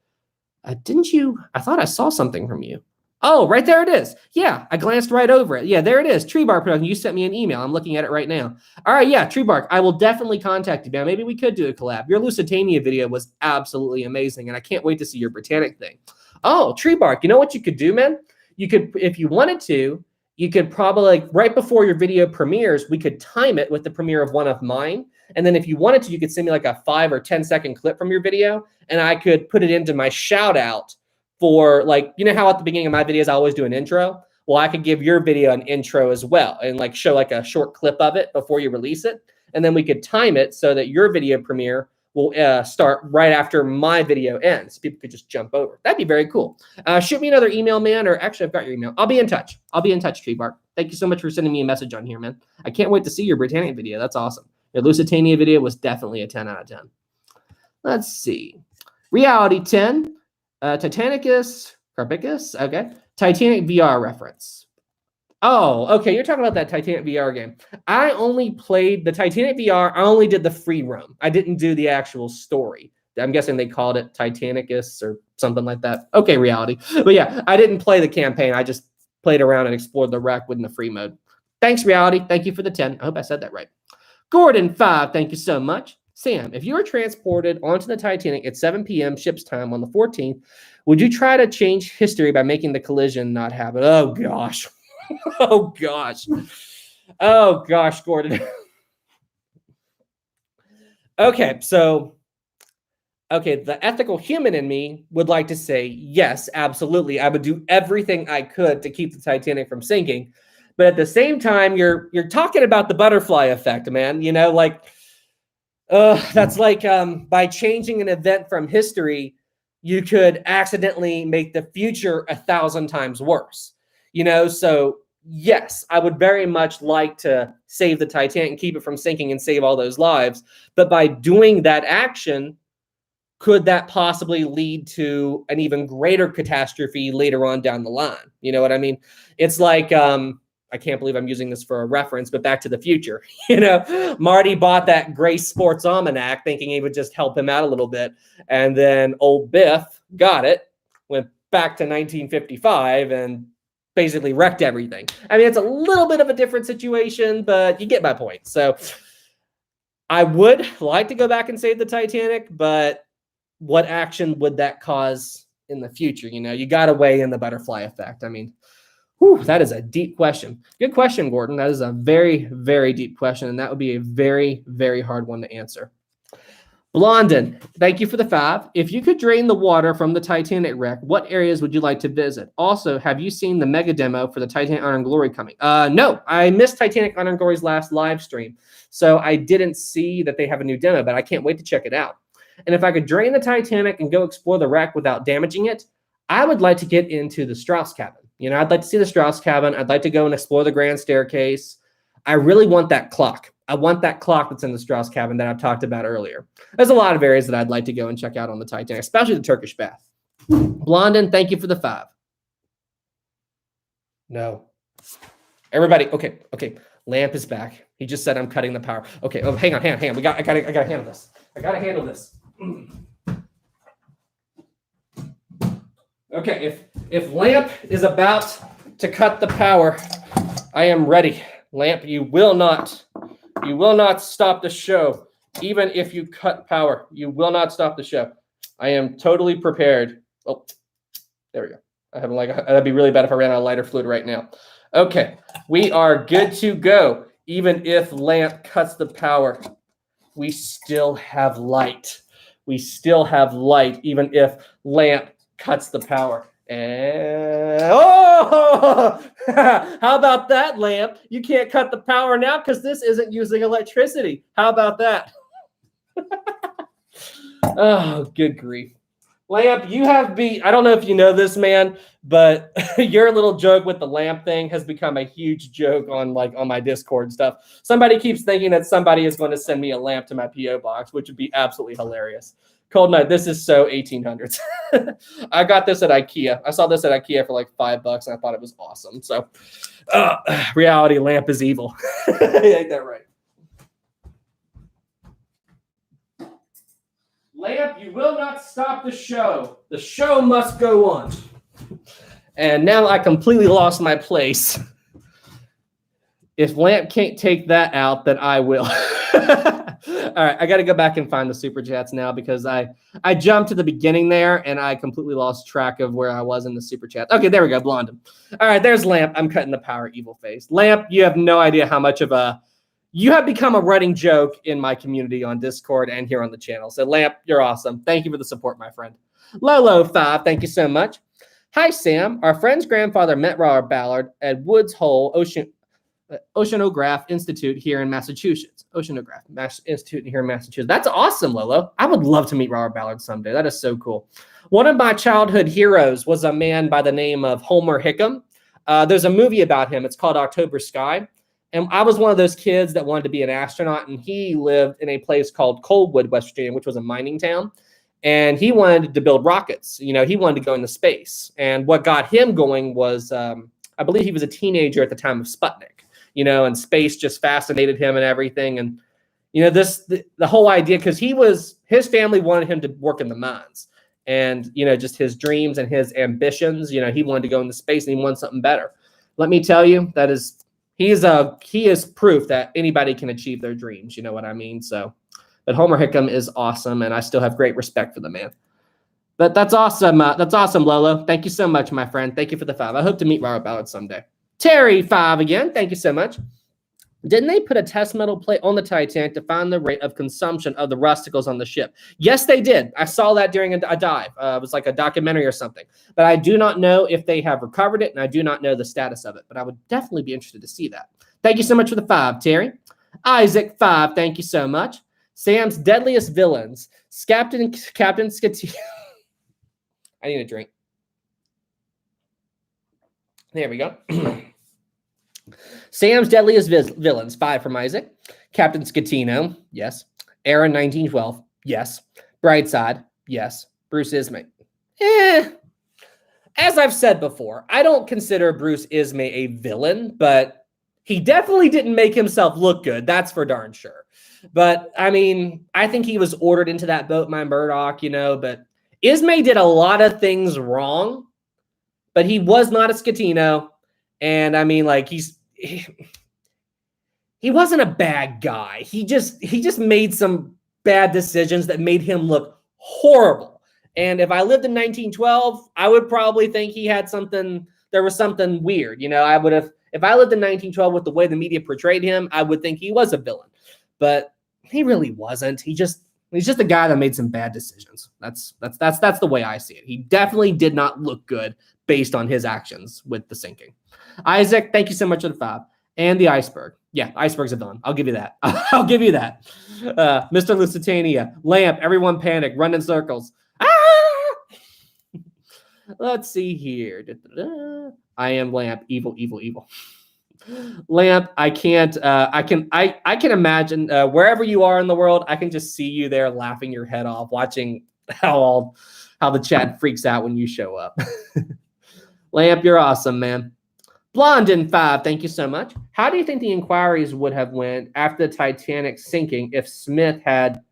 didn't you? I thought I saw something from you. Oh, right there it is. Yeah, I glanced right over it. Yeah, there it is. Tree Bark Production. You sent me an email. I'm looking at it right now. All right, yeah, Tree Bark. I will definitely contact you, man. Maybe we could do a collab. Your Lusitania video was absolutely amazing, and I can't wait to see your Britannic thing. Oh, Tree Bark. You know what you could do, man? You could, if you wanted to, you could probably, like, right before your video premieres, we could time it with the premiere of one of mine. And then if you wanted to, you could send me like a 5 or 10 second clip from your video, and I could put it into my shout out for, like, you know how at the beginning of my videos I always do an intro? Well, I could give your video an intro as well and like show like a short clip of it before you release it. And then we could time it so that your video premiere will start right after my video ends. People could just jump over. That'd be very cool. Shoot me another email, man, or actually I've got your email. I'll be in touch. Tree Bark. Thank you so much for sending me a message on here, man. I can't wait to see your Britannic video. That's awesome. Your Lusitania video was definitely a 10 out of 10. Let's see. Reality 10. Titanicus, Carbicus, okay. Titanic VR reference. Oh, okay, you're talking about that Titanic VR game. I only played the Titanic VR. I only did the free roam. I didn't do the actual story. I'm guessing they called it Titanicus or something like that. Okay, reality. But yeah, I didn't play the campaign. I just played around and explored the wreck within the free mode. Thanks, reality. Thank you for the 10. I hope I said that right. Gordon 5, thank you so much. Sam, if you were transported onto the Titanic at 7 p.m. ship's time on the 14th, would you try to change history by making the collision not happen? Oh, gosh. Oh, gosh. Oh, gosh, Gordon. Okay, so, the ethical human in me would like to say, yes, absolutely. I would do everything I could to keep the Titanic from sinking. But at the same time, you're talking about the butterfly effect, man. You know, like, that's like by changing an event from history, you could accidentally make the future 1,000 times worse. You know, so yes, I would very much like to save the Titanic and keep it from sinking and save all those lives. But by doing that action, could that possibly lead to an even greater catastrophe later on down the line? You know what I mean? It's like, I can't believe I'm using this for a reference, but Back to the Future. You know, Marty bought that gray sports almanac thinking it would just help him out a little bit. And then old Biff got it, went back to 1955 and basically wrecked everything. I mean, it's a little bit of a different situation, but you get my point. So I would like to go back and save the Titanic, but what action would that cause in the future? You know, you got to weigh in the butterfly effect. I mean, Whew, that is a deep question. Good question, Gordon. That is a very, very deep question, and that would be a very, very hard one to answer. Blondin, thank you for the 5. If you could drain the water from the Titanic wreck, what areas would you like to visit? Also, have you seen the mega demo for the Titanic Honor and Glory coming? No, I missed Titanic Honor and Glory's last live stream, so I didn't see that they have a new demo, but I can't wait to check it out. And if I could drain the Titanic and go explore the wreck without damaging it, I would like to get into the Strauss cabin. You know, I'd like to see the Strauss cabin. I'd like to go and explore the grand staircase. I really want that clock. I want that clock that's in the Strauss cabin that I've talked about earlier. There's a lot of areas that I'd like to go and check out on the Titanic, especially the Turkish bath. Blondin, thank you for the 5. No. Everybody, okay. Lamp is back. He just said I'm cutting the power. Okay, oh, hang on. I gotta handle this. I gotta handle this. Okay, if Lamp is about to cut the power, I am ready. Lamp, you will not stop the show. Even if you cut power, you will not stop the show. I am totally prepared. Oh, there we go. That'd be really bad if I ran out of lighter fluid right now. Okay, we are good to go. Even if Lamp cuts the power, we still have light. We still have light, even if Lamp cuts the power. And how about that, Lamp? You can't cut the power now because this isn't using electricity. How about that? Oh, good grief. Lamp, you have I don't know if you know this, man, but your little joke with the lamp thing has become a huge joke on my Discord stuff. Somebody keeps thinking that somebody is going to send me a lamp to my P.O. box, which would be absolutely hilarious. Cold Night, this is so 1800s. I got this at IKEA. I saw this at IKEA for like $5, and I thought it was awesome. So, reality lamp is evil. Ain't that right? Lamp, you will not stop the show. The show must go on. And now I completely lost my place. If Lamp can't take that out, then I will. All right, I got to go back and find the super chats now because I jumped to the beginning there and I completely lost track of where I was in the super chat. Okay, there we go, Blondin. All right, there's Lamp. I'm cutting the power, evil face. Lamp, you have no idea how much of you have become a running joke in my community on Discord and here on the channel. So Lamp, you're awesome. Thank you for the support, my friend. Lolo5, thank you so much. Hi, Sam. Our friend's grandfather met Robert Ballard at Woods Hole Oceanograph Institute here in Massachusetts. Institute here in Massachusetts. That's awesome, Lolo. I would love to meet Robert Ballard someday. That is so cool. One of my childhood heroes was a man by the name of Homer Hickam. There's a movie about him. It's called October Sky. And I was one of those kids that wanted to be an astronaut, and he lived in a place called Coldwood, West Virginia, which was a mining town. And he wanted to build rockets. You know, he wanted to go into space. And what got him going was, I believe he was a teenager at the time of Sputnik, you know, and space just fascinated him and everything. And, you know, the whole idea, because his family wanted him to work in the mines. And, you know, just his dreams and his ambitions, you know, he wanted to go into space and he wanted something better. Let me tell you, he is proof that anybody can achieve their dreams. You know what I mean? So, but Homer Hickam is awesome, and I still have great respect for the man. But that's awesome. That's awesome, Lolo. Thank you so much, my friend. Thank you for the 5. I hope to meet Robert Ballard someday. Terry 5 again. Thank you so much. Didn't they put a test metal plate on the Titanic to find the rate of consumption of the rusticles on the ship? Yes, they did. I saw that during a dive. It was like a documentary or something. But I do not know if they have recovered it, and I do not know the status of it. But I would definitely be interested to see that. Thank you so much for the 5, Terry. Isaac 5, thank you so much. Sam's deadliest villains. Captain Scatino. I need a drink. There we go. Sam's deadliest villains. 5 from Isaac. Captain Scatino. Yes. Aaron 1912. Yes. Brightside. Yes. Bruce Ismay. As I've said before, I don't consider Bruce Ismay a villain, but he definitely didn't make himself look good. That's for darn sure. But, I mean, I think he was ordered into that boat by Murdoch, you know, but Ismay did a lot of things wrong, but he was not a Scatino. And, I mean, like, he wasn't a bad guy. He just made some bad decisions that made him look horrible. And if I lived in 1912, I would probably think he had something there was something weird. You know, I would have, if I lived in 1912 with the way the media portrayed him, I would think he was a villain, but he really wasn't. He's just a guy that made some bad decisions. That's the way I see it. He definitely did not look good based on his actions with the sinking. Isaac, thank you so much for the 5. And the iceberg. Yeah, iceberg's a villain. I'll give you that. I'll give you that. Mr. Lusitania, Lamp, everyone panic, run in circles. Ah! Let's see here. I am Lamp, evil, evil, evil. Lamp, I can't, I can imagine wherever you are in the world, I can just see you there laughing your head off, watching how the chat freaks out when you show up. Lamp, you're awesome, man. Blondin 5, thank you so much. How do you think the inquiries would have went after the Titanic sinking if Smith had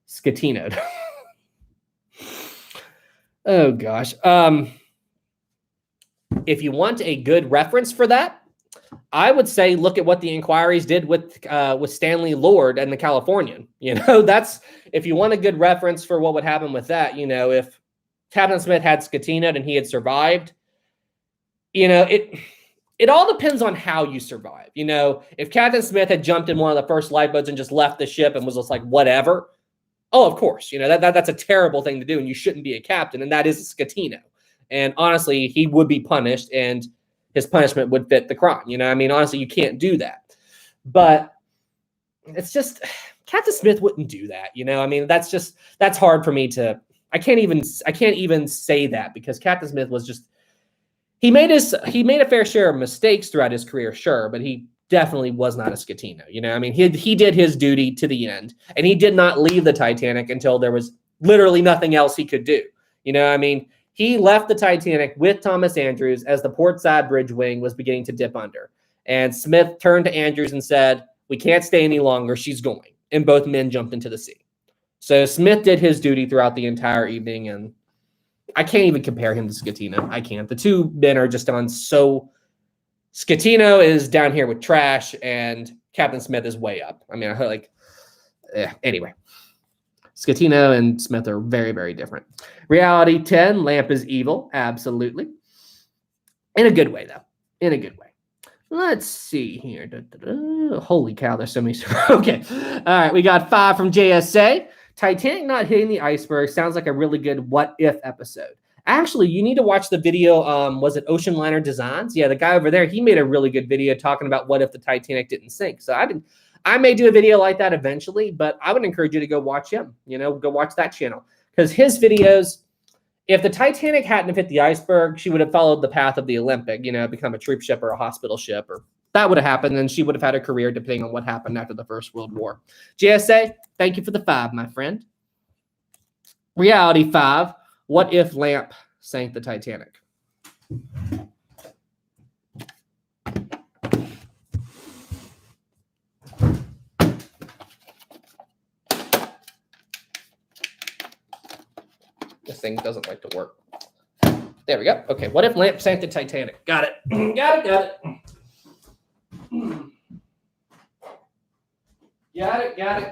scatinoed? Oh gosh. If you want a good reference for that, I would say look at what the inquiries did with Stanley Lord and the Californian. You know, that's, if you want a good reference for what would happen with that, you know, if Captain Smith had scatinoed and he had survived, you know, it all depends on how you survive. You know, if Captain Smith had jumped in one of the first lifeboats and just left the ship and was just like, whatever. Oh, of course, you know, that's a terrible thing to do, and you shouldn't be a captain, and that is a scatino. And honestly, he would be punished, and his punishment would fit the crime. You know, I mean, honestly, you can't do that. But it's just, Captain Smith wouldn't do that. You know, I mean, that's hard for me to, I can't even say that, because Captain Smith was just, he made a fair share of mistakes throughout his career, sure, but he definitely was not a scatino. You know, I mean, he did his duty to the end, and he did not leave the Titanic until there was literally nothing else he could do. You know, I mean, he left the Titanic with Thomas Andrews as the port side bridge wing was beginning to dip under. And Smith turned to Andrews and said, "We can't stay any longer. She's going." And both men jumped into the sea. So Smith did his duty throughout the entire evening, and I can't even compare him to Scatino. I can't. The two men are just on so... Scatino is down here with trash, and Captain Smith is way up. I mean, I like... Anyway. Scatino and Smith are very, very different. Reality 10, Lamp is evil. Absolutely. In a good way, though. In a good way. Let's see here. Holy cow, there's so many. Okay. All right, we got 5 from JSA. Titanic not hitting the iceberg sounds like a really good what if episode. Actually, you need to watch the video. Was it Ocean Liner Designs? Yeah, the guy over there, he made a really good video talking about what if the Titanic didn't sink. So I may do a video like that eventually, but I would encourage you to go watch him. You know, go watch that channel. Because his videos, if the Titanic hadn't have hit the iceberg, she would have followed the path of the Olympic, you know, become a troop ship or a hospital ship, or that would have happened, and she would have had a career depending on what happened after the First World War. JSA, thank you for the 5, my friend. Reality 5, what if Lamp sank the Titanic? This thing doesn't like to work. There we go. Okay, what if Lamp sank the Titanic? Got it. Got it.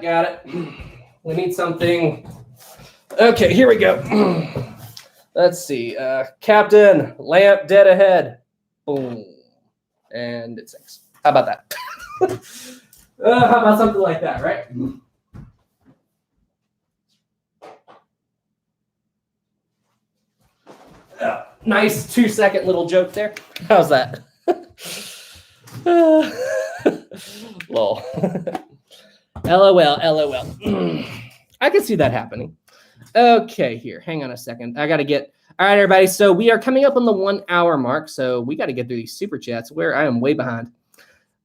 Got it. We need something. Okay, here we go. Let's see. Captain, Lamp dead ahead. Boom. And it sinks. How about that? How about something like that, right? Nice 2-second little joke there. How's that? Lol. LOL. I can see that happening. Okay, here. Hang on a second. I got to get... All right, everybody. So we are coming up on the 1 hour mark. So we got to get through these super chats where I am way behind.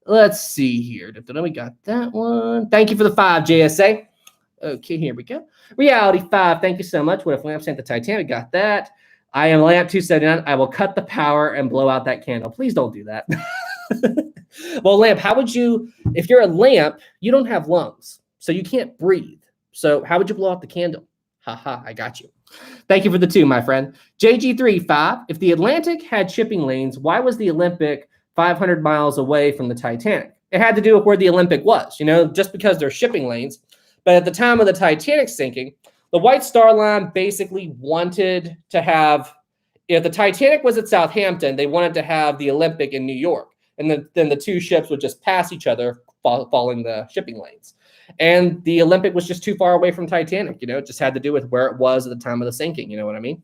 Let's see here. We got that one. Thank you for the 5, JSA. Okay, here we go. Reality 5. Thank you so much. What if Lamp sank the Titanic? Got that. I am Lamp 279. I will cut the power and blow out that candle. Please don't do that. Well, Lamp, how would you, if you're a lamp, you don't have lungs, so you can't breathe. So how would you blow out the candle? Haha, I got you. Thank you for the 2, my friend. JG35, if the Atlantic had shipping lanes, why was the Olympic 500 miles away from the Titanic? It had to do with where the Olympic was, you know, just because they're shipping lanes. But at the time of the Titanic sinking, the White Star Line basically wanted to have if the Titanic was at Southampton, they wanted to have the Olympic in New York. And then the two ships would just pass each other, following the shipping lanes. And the Olympic was just too far away from Titanic. It just had to do with where it was at the time of the sinking. You know what I mean?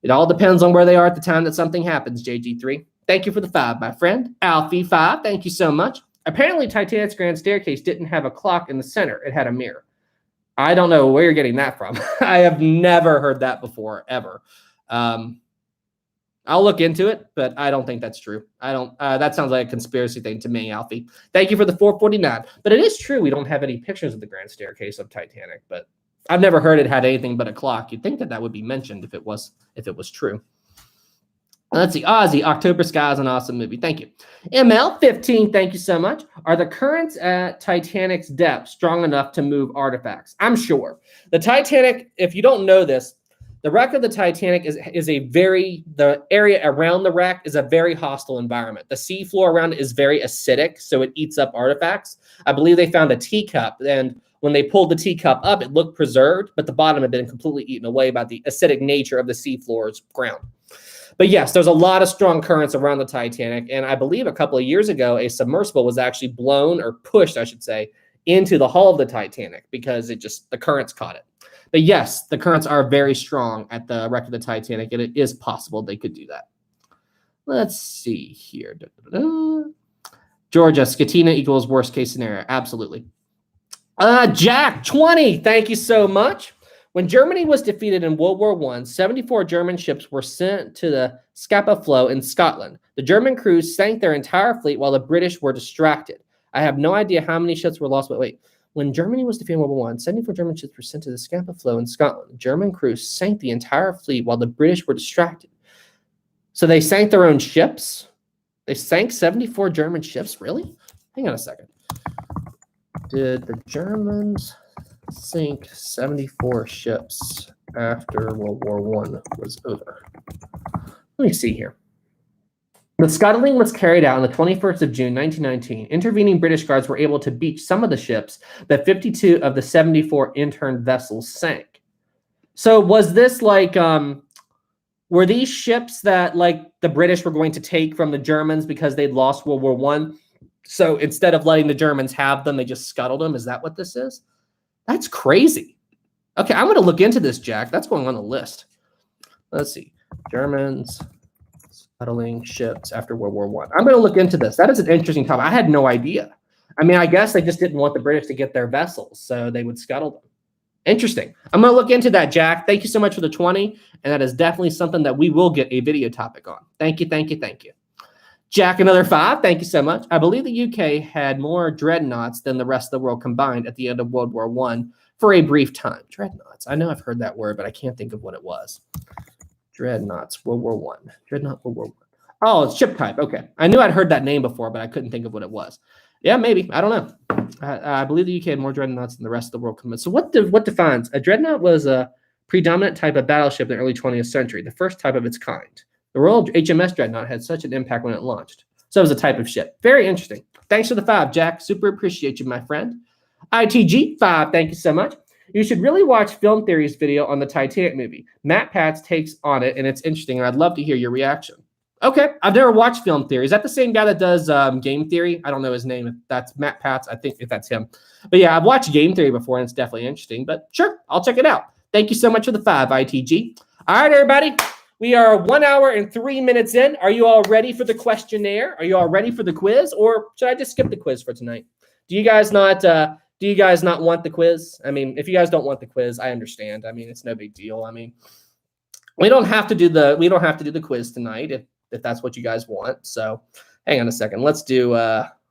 It all depends on where they are at the time that something happens, JG3. Thank you for the 5, my friend. Alfie5, thank you so much. Apparently, Titanic's grand staircase didn't have a clock in the center. It had a mirror. I don't know where you're getting that from. I have never heard that before, ever. I'll look into it, but I don't think that's true. I don't. That sounds like a conspiracy thing to me, Alfie. Thank you for the 449. But it is true we don't have any pictures of the grand staircase of Titanic, but I've never heard it had anything but a clock. You'd think that would be mentioned if it was true. Let's see. Ozzy, October Sky is an awesome movie. Thank you. ML15, thank you so much. Are the currents at Titanic's depth strong enough to move artifacts? I'm sure. The Titanic, if you don't know this, the wreck of the Titanic the area around the wreck is a very hostile environment. The seafloor around it is very acidic, so it eats up artifacts. I believe they found a teacup, and when they pulled the teacup up, it looked preserved, but the bottom had been completely eaten away by the acidic nature of the seafloor's ground. But yes, there's a lot of strong currents around the Titanic, and I believe a couple of years ago, a submersible was actually blown, or pushed, I should say, into the hull of the Titanic because the currents caught it. But yes, the currents are very strong at the wreck of the Titanic, and it is possible they could do that. Let's see here. Georgia, Scatina equals worst case scenario. Absolutely. Jack, 20, thank you so much. When Germany was defeated in World War I, 74 German ships were sent to the Scapa Flow in Scotland. The German crews sank their entire fleet while the British were distracted. I have no idea how many ships were lost. Wait. When Germany was defeated in World War I, 74 German ships were sent to the Scapa Flow in Scotland. The German crews sank the entire fleet while the British were distracted. So they sank their own ships? They sank 74 German ships? Really? Hang on a second. Did the Germans sink 74 ships after World War I was over? Let me see here. The scuttling was carried out on the 21st of June, 1919. Intervening British guards were able to beach some of the ships, but 52 of the 74 interned vessels sank. So was this like, were these ships that like the British were going to take from the Germans because they'd lost World War I? So instead of letting the Germans have them, they just scuttled them? Is that what this is? That's crazy. Okay, I'm going to look into this, Jack. That's going on the list. Let's see. Germans scuttling ships after World War I. I'm going to look into this. That is an interesting topic. I had no idea. I mean, I guess they just didn't want the British to get their vessels, so they would scuttle them. Interesting. I'm going to look into that, Jack. Thank you so much for the 20, and that is definitely something that we will get a video topic on. Thank you, thank you, thank you. Jack, another 5. Thank you so much. I believe the UK had more dreadnoughts than the rest of the world combined at the end of World War I for a brief time. Dreadnoughts. I know I've heard that word, but I can't think of what it was. Dreadnoughts, World War I. Dreadnought, World War I. Oh, it's ship type. Okay. I knew I'd heard that name before, but I couldn't think of what it was. Yeah, maybe. I don't know. I believe the UK had more dreadnoughts than the rest of the world combined. So what defines? A dreadnought was a predominant type of battleship in the early 20th century, the first type of its kind. The Royal HMS Dreadnought had such an impact when it launched. So it was a type of ship. Very interesting. Thanks for the 5, Jack. Super appreciate you, my friend. ITG5, thank you so much. You should really watch Film Theory's video on the Titanic movie. Matt Patz takes on it, and it's interesting, and I'd love to hear your reaction. Okay, I've never watched Film Theory. Is that the same guy that does Game Theory? I don't know his name. If that's Matt Patz, I think if that's him. But yeah, I've watched Game Theory before, and it's definitely interesting. But sure, I'll check it out. Thank you so much for the 5, ITG. All right, everybody. We are 1 hour and 3 minutes in. Are you all ready for the questionnaire? Are you all ready for the quiz? Or should I just skip the quiz for tonight? Do you guys not want the quiz? I mean, if you guys don't want the quiz, I understand. I mean, it's no big deal. I mean, we don't have to do the quiz tonight if that's what you guys want. So hang on a second. Let's do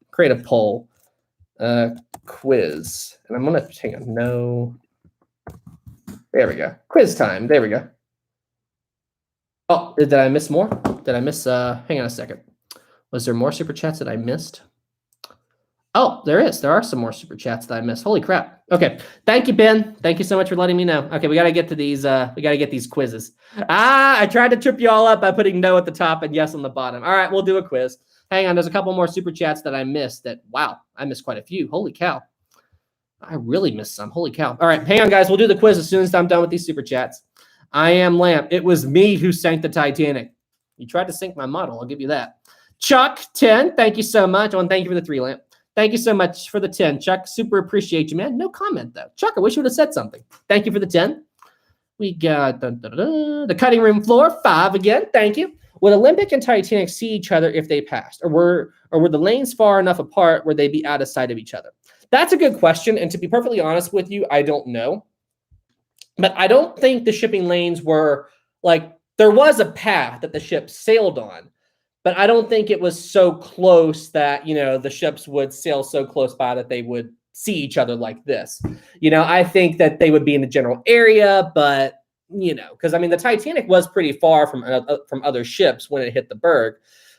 create a poll. Quiz. And I'm gonna hang on. No. There we go. Quiz time. There we go. Oh, did I miss more? Did I miss hang on a second. Was there more super chats that I missed? Oh, there is. There are some more super chats that I missed. Holy crap. Okay. Thank you, Ben. Thank you so much for letting me know. Okay, we got to get to these we got to get these quizzes. I tried to trip you all up by putting no at the top and yes on the bottom. All right, we'll do a quiz. Hang on, there's a couple more super chats that I missed wow, I missed quite a few. Holy cow. I really missed some. Holy cow. All right, hang on guys, we'll do the quiz as soon as I'm done with these super chats. I am Lamp. It was me who sank the Titanic. You tried to sink my model. I'll give you that. Chuck, 10. Thank you so much. I want to thank you for the 3, Lamp. Thank you so much for the 10, Chuck. Super appreciate you, man. No comment, though. Chuck, I wish you would have said something. Thank you for the 10. We got the cutting room floor, 5 again. Thank you. Would Olympic and Titanic see each other if they passed? Or were the lanes far enough apart where they'd be out of sight of each other? That's a good question. And to be perfectly honest with you, I don't know. But I don't think the shipping lanes were like, there was a path that the ships sailed on. But I don't think it was so close that, the ships would sail so close by that they would see each other like this. I think that they would be in the general area, but, because the Titanic was pretty far from other ships when it hit the berg.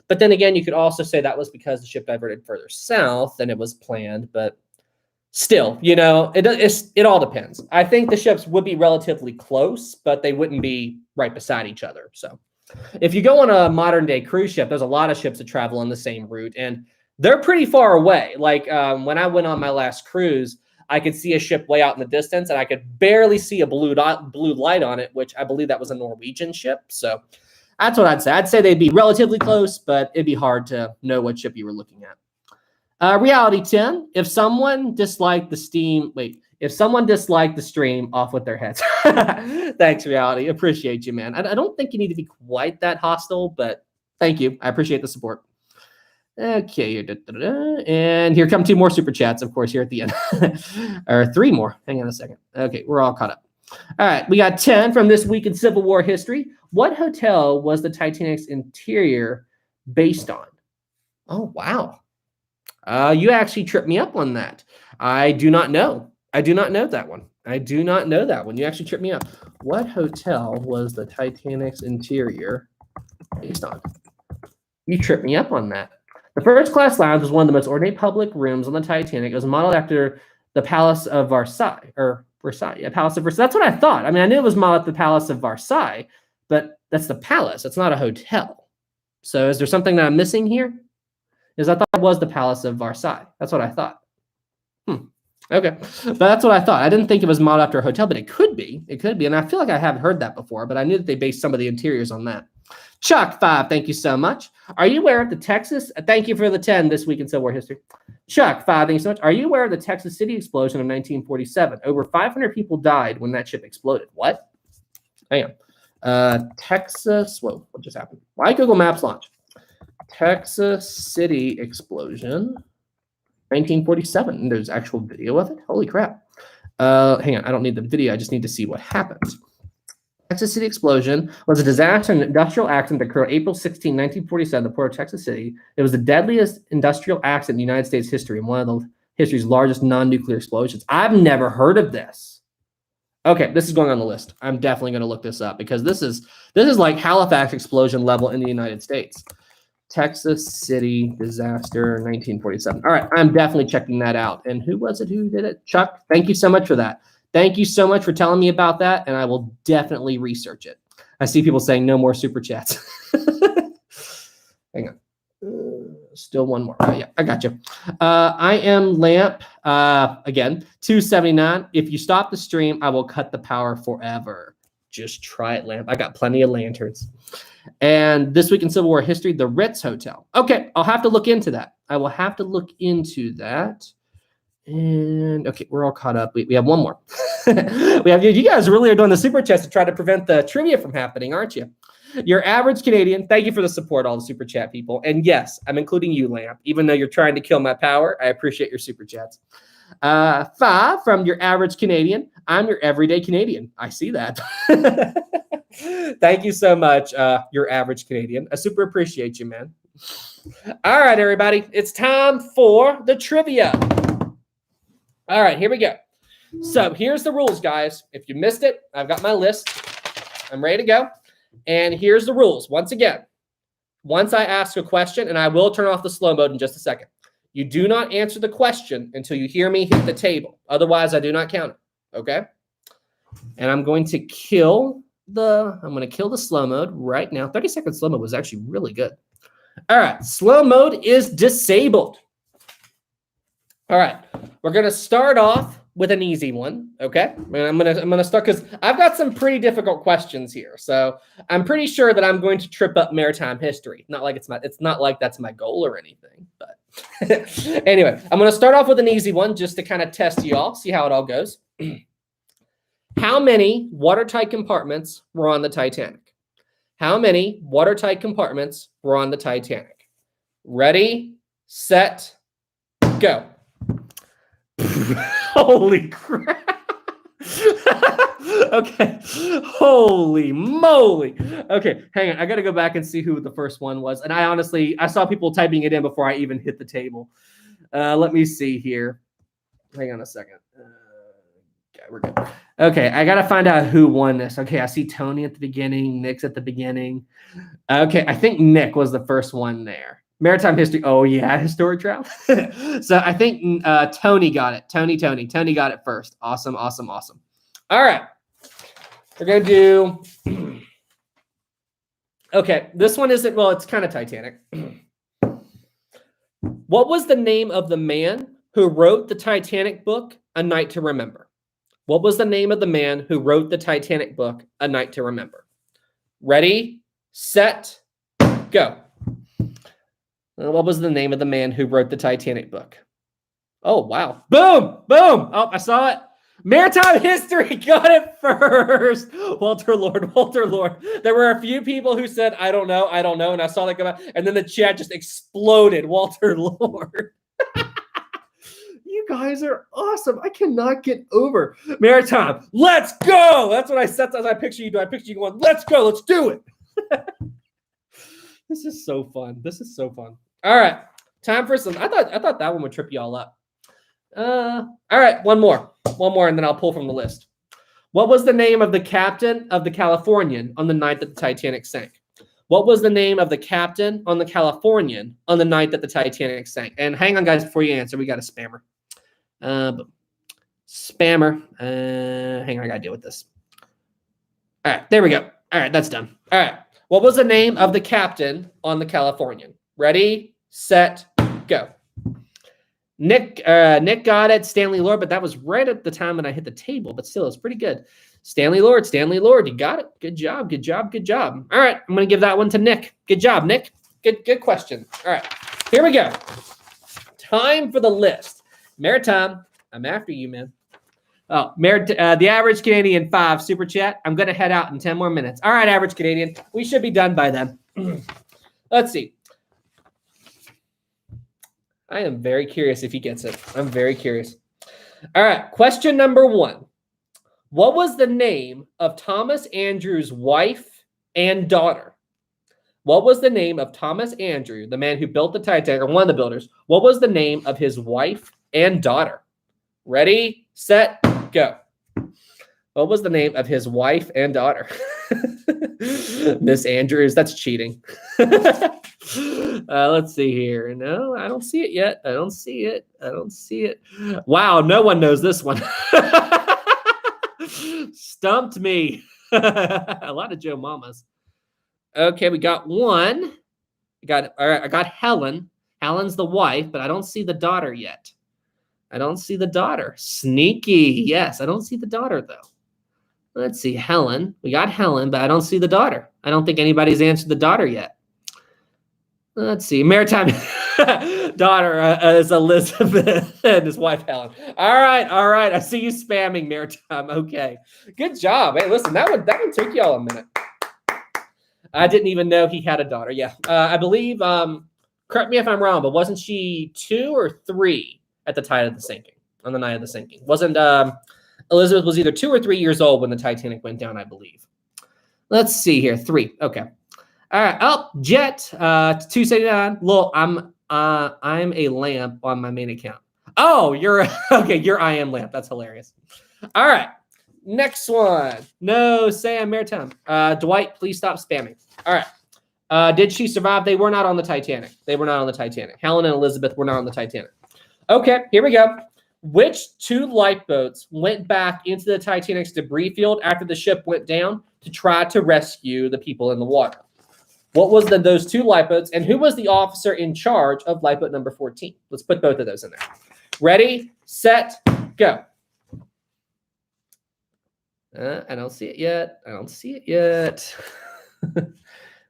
But then again, you could also say that was because the ship diverted further south than it was planned. But still, it all depends. I think the ships would be relatively close, but they wouldn't be right beside each other. So if you go on a modern day cruise ship, there's a lot of ships that travel on the same route, and they're pretty far away. Like when I went on my last cruise, I could see a ship way out in the distance, and I could barely see a blue light on it, which I believe that was a Norwegian ship. So that's what I'd say. I'd say they'd be relatively close, but it'd be hard to know what ship you were looking at. Reality 10, if someone disliked the stream off with their heads. Thanks, Reality. Appreciate you, man. I don't think you need to be quite that hostile, but thank you. I appreciate the support. Okay. And here come 2 more super chats, of course, here at the end. Or 3 more. Hang on a second. Okay, we're all caught up. All right, we got 10 from This Week in Civil War History. What hotel was the Titanic's interior based on? Oh, wow. You actually tripped me up on that. I do not know. I do not know that one. You actually tripped me up. What hotel was the Titanic's interior based on? You tripped me up on that. The first class lounge was one of the most ornate public rooms on the Titanic. It was modeled after the Palace of Versailles, Palace of Versailles. That's what I thought. I knew it was modeled after the Palace of Versailles, but that's the palace. It's not a hotel. So is there something that I'm missing here? Because I thought it was the Palace of Versailles. That's what I thought. Okay, but that's what I thought. I didn't think it was modeled after a hotel, but it could be. It could be, and I feel like I haven't heard that before, but I knew that they based some of the interiors on that. Chuck, 5, thank you so much. Are you aware of the Texas? Thank you for the 10 This Week in Civil War History. Chuck, 5, thank you so much. Are you aware of the Texas City explosion of 1947? Over 500 people died when that ship exploded. What? Hang on. Texas, whoa, what just happened? Why Google Maps launch? Texas City explosion. 1947. There's actual video of it. Holy crap. Hang on. I don't need the video. I just need to see what happened. Texas City explosion was a disaster and industrial accident that occurred April 16, 1947, in the port of Texas City. It was the deadliest industrial accident in United States history and one of the history's largest non-nuclear explosions. I've never heard of this. Okay, this is going on the list. I'm definitely going to look this up because this is like Halifax explosion level in the United States. Texas City disaster, 1947. All right, I'm definitely checking that out. And who was it who did it? Chuck, thank you so much for that. Thank you so much for telling me about that, and I will definitely research it. I see people saying no more super chats. Hang on. Still one more. Oh, yeah, I got you. I am Lamp. Again, 279. If you stop the stream, I will cut the power forever. Just try it, Lamp. I got plenty of lanterns. And This Week in Civil War History, the Ritz Hotel. Okay, I'll have to look into that. I will have to look into that. And okay, we're all caught up. We have one more. We have you guys really are doing the super chats to try to prevent the trivia from happening, aren't you? Your average Canadian. Thank you for the support, all the super chat people. And yes, I'm including you, Lamp. Even though you're trying to kill my power, I appreciate your super chats. 5 from your average Canadian. I'm your everyday Canadian. I see that. Thank you so much, your average Canadian. I super appreciate you, man. All right, everybody. It's time for the trivia. All right, here we go. So here's the rules, guys. If you missed it, I've got my list. I'm ready to go. And here's the rules. Once again, once I ask a question, and I will turn off the slow mode in just a second, you do not answer the question until you hear me hit the table. Otherwise, I do not count it, okay? And I'm going to kill the slow mode right now. 30-second slow mode was actually really good. All right, slow mode is disabled. All right, we're gonna start off with an easy one, okay? I'm gonna start because I've got some pretty difficult questions here, so I'm pretty sure that I'm going to trip up maritime history. It's not like that's my goal or anything, but anyway, I'm gonna start off with an easy one just to kind of test you all, see how it all goes. How many watertight compartments were on the Titanic? How many watertight compartments were on the Titanic? Ready, set, go. Holy crap. Okay. Holy moly. Okay, hang on. I got to go back and see who the first one was. And I saw people typing it in before I even hit the table. Let me see here. Hang on a second. Okay, we're good. Okay, I got to find out who won this. Okay, I see Tony at the beginning. Nick's at the beginning. Okay, I think Nick was the first one there. Maritime history. Oh, yeah, historic travel. So I think Tony got it. Tony got it first. Awesome. All right. We're going to do... Okay, this one isn't... Well, it's kind of Titanic. What was the name of the man who wrote the Titanic book, A Night to Remember? What was the name of the man who wrote the Titanic book, A Night to Remember? Ready, set, go. What was the name of the man who wrote the Titanic book? Oh, wow. Boom. Oh, I saw it. Maritime history got it first. Walter Lord. There were a few people who said, I don't know. And I saw that come out. And then the chat just exploded. Walter Lord. You guys are awesome. I cannot get over maritime. Let's go. That's what I said as I picture you. I picture you going, let's go. Let's do it. This is so fun. All right. Time for some. I thought that one would trip you all up. All right. One more, and then I'll pull from the list. What was the name of the captain of the Californian on the night that the Titanic sank? What was the name of the captain on the Californian on the night that the Titanic sank? And hang on, guys, before you answer, we got a spammer. Hang on, I got to deal with this. All right, there we go. All right, that's done. All right. What was the name of the captain on the Californian? Ready, set, go. Nick got it. Stanley Lord, but that was right at the time when I hit the table, but still, it's pretty good. Stanley Lord, you got it. Good job. All right, I'm going to give that one to Nick. Good job, Nick. Good question. All right, here we go. Time for the list. Maritime, I'm after you, man. Oh, the average Canadian 5 super chat. I'm going to head out in 10 more minutes. All right, average Canadian. We should be done by then. Let's see. I am very curious if he gets it. I'm very curious. All right, question number 1. What was the name of Thomas Andrews' wife and daughter? What was the name of Thomas Andrew, the man who built the Titanic, or one of the builders? What was the name of his wife and daughter? Ready, set, go. What was the name of his wife and daughter? Miss Andrews, that's cheating. Let's see here. No, I don't see it yet. I don't see it. Wow, no one knows this one. Stumped me. A lot of Joe Mamas. Okay, we got one. All right, I got Helen. Helen's the wife, but I don't see the daughter yet. Sneaky. Yes, I don't see the daughter, though. Let's see, Helen. We got Helen, but I don't see the daughter. I don't think anybody's answered the daughter yet. Let's see. Maritime daughter is Elizabeth and his wife, Helen. All right. I see you spamming Maritime. Okay. Good job. Hey, listen, that one took y'all a minute. I didn't even know he had a daughter. Yeah. I believe, correct me if I'm wrong, but wasn't she 2 or 3 at the time of the sinking, on the night of the sinking? Wasn't Elizabeth was either 2 or 3 years old when the Titanic went down, I believe. Let's see here. 3. Okay. All right. Oh, Jet, 279. Lol, I'm a lamp on my main account. Oh, you're okay. You're I am lamp. That's hilarious. All right. Next one. No, Sam Maritime. Dwight, please stop spamming. All right. Did she survive? They were not on the Titanic. Helen and Elizabeth were not on the Titanic. Okay, here we go. Which 2 lifeboats went back into the Titanic's debris field after the ship went down to try to rescue the people in the water? What was those 2 lifeboats, and who was the officer in charge of lifeboat number 14? Let's put both of those in there. Ready, set, go. I don't see it yet. I don't see it yet.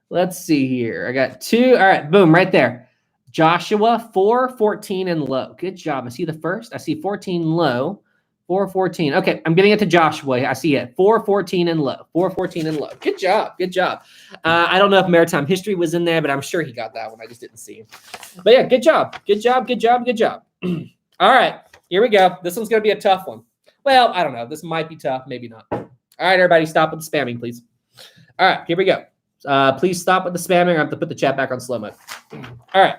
Let's see here. I got 2. All right, boom, right there. Joshua 4:14 and low. Good job. I see the first. I see 14 low. 4:14. Okay, I'm getting it to Joshua. I see it. 4:14 and low. 4:14 and low. Good job. Good job. I don't know if maritime history was in there, but I'm sure he got that one. I just didn't see him. But yeah, good job. Good job. Good job. Good job. All right, here we go. This one's going to be a tough one. Well, I don't know. This might be tough. Maybe not. All right, everybody, stop with the spamming, please. All right, here we go. Please stop with the spamming. I have to put the chat back on slow mode. All right.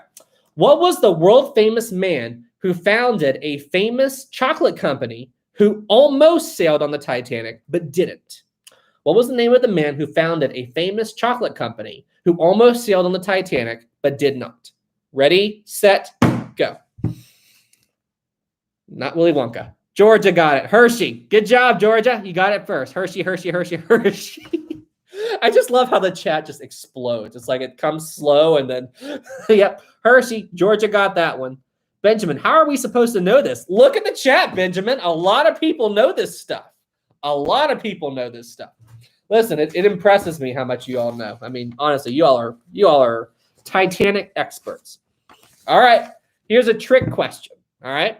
What was the world famous man who founded a famous chocolate company who almost sailed on the Titanic but didn't? What was the name of the man who founded a famous chocolate company who almost sailed on the Titanic but did not? Ready, set, go. Not Willy Wonka. Georgia got it. Hershey. Good job, Georgia. You got it first. Hershey, Hershey, Hershey, Hershey. I just love how the chat just explodes. It's like it comes slow and then, yep, Hershey, Georgia got that one. Benjamin, how are we supposed to know this? Look at the chat, Benjamin. A lot of people know this stuff. A lot of people know this stuff. Listen, it impresses me how much you all know. I mean, honestly, you all are Titanic experts. All right, here's a trick question. All right.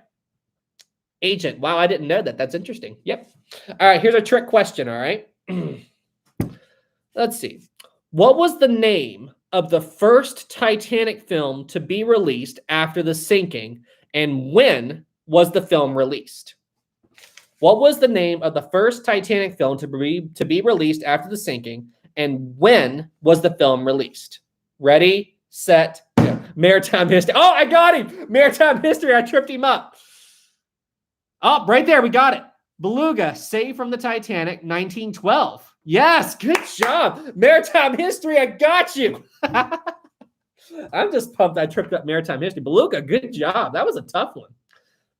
Agent, wow, I didn't know that. That's interesting. Yep. All right, here's a trick question. All right. Let's see. What was the name of the first Titanic film to be released after the sinking, and when was the film released? What was the name of the first Titanic film to be released after the sinking, and when was the film released? Ready, set, go. Maritime history. Oh, I got him. Maritime history. I tripped him up. Oh, right there. We got it. Beluga, Saved from the Titanic, 1912. Yes, good job. Maritime history, I got you. I'm just pumped I tripped up maritime history. Beluga, good job. That was a tough one.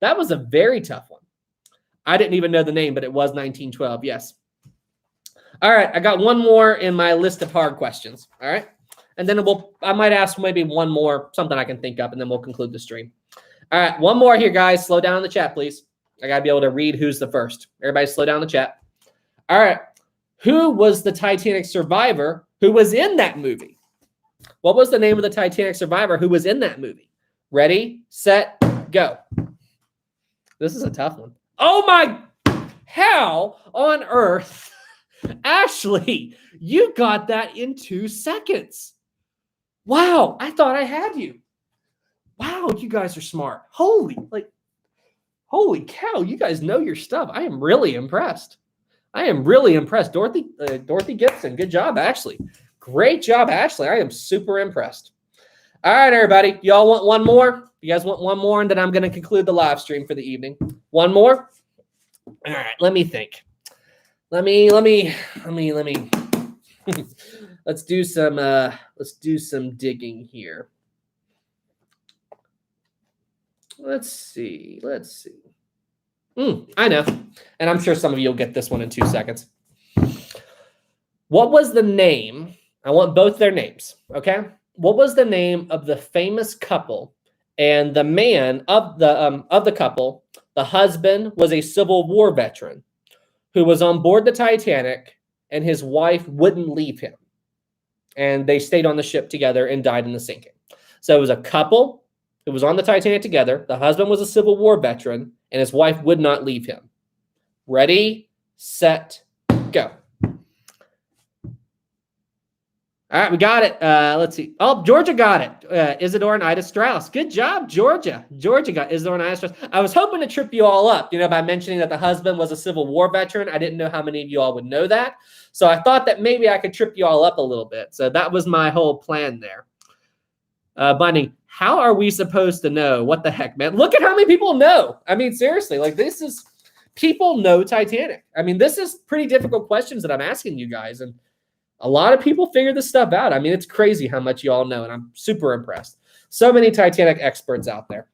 That was a very tough one. I didn't even know the name, but it was 1912, yes. All right, I got one more in my list of hard questions, all right? And then I might ask maybe one more, something I can think up, and then we'll conclude the stream. All right, one more here, guys. Slow down in the chat, please. I got to be able to read who's the first. Everybody slow down the chat. All right. Who was the Titanic survivor who was in that movie? What was the name of the Titanic survivor who was in that movie? Ready, set, go. This is a tough one. Oh my, how on earth? Ashley, you got that in 2 seconds. Wow, I thought I had you. Wow, you guys are smart. Holy cow, you guys know your stuff. I am really impressed. Dorothy Gibson, good job, Ashley. Great job, Ashley. I am super impressed. All right, everybody. Y'all want one more? You guys want one more? And then I'm going to conclude the live stream for the evening. One more? All right, let me think. Let me. let's do some digging here. Let's see. I know. And I'm sure some of you will get this one in 2 seconds. What was the name? I want both their names, okay? What was the name of the famous couple? And the man of the couple, the husband was a Civil War veteran who was on board the Titanic, and his wife wouldn't leave him. And they stayed on the ship together and died in the sinking. So it was a couple who was on the Titanic together. The husband was a Civil War veteran, and his wife would not leave him. Ready, set, go. All right, we got it. Let's see. Oh, Georgia got it. Isidore and Ida Strauss. Good job, Georgia. Georgia got Isidore and Ida Strauss. I was hoping to trip you all up, by mentioning that the husband was a Civil War veteran. I didn't know how many of you all would know that. So I thought that maybe I could trip you all up a little bit. So that was my whole plan there. Bunny, how are we supposed to know? What the heck, man? Look at how many people know. I mean, seriously, people know Titanic. I mean, this is pretty difficult questions that I'm asking you guys. And a lot of people figure this stuff out. I mean, it's crazy how much you all know, and I'm super impressed. So many Titanic experts out there.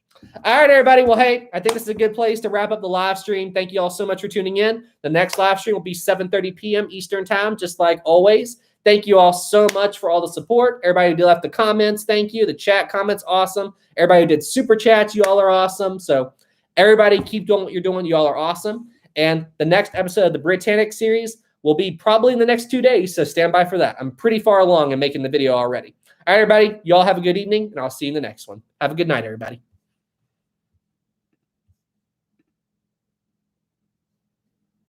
All right, everybody. Well, hey, I think this is a good place to wrap up the live stream. Thank you all so much for tuning in. The next live stream will be 7:30 p.m. Eastern time, just like always. Thank you all so much for all the support. Everybody who did left the comments, thank you. The chat comments, awesome. Everybody who did super chats, you all are awesome. So Everybody keep doing what you're doing. Y'all are awesome. And the next episode of the Britannic series will be probably in the next 2 days, so stand by for that. I'm pretty far along in making the video already. All right, everybody, y'all have a good evening, and I'll see you in the next one. Have a good night, everybody.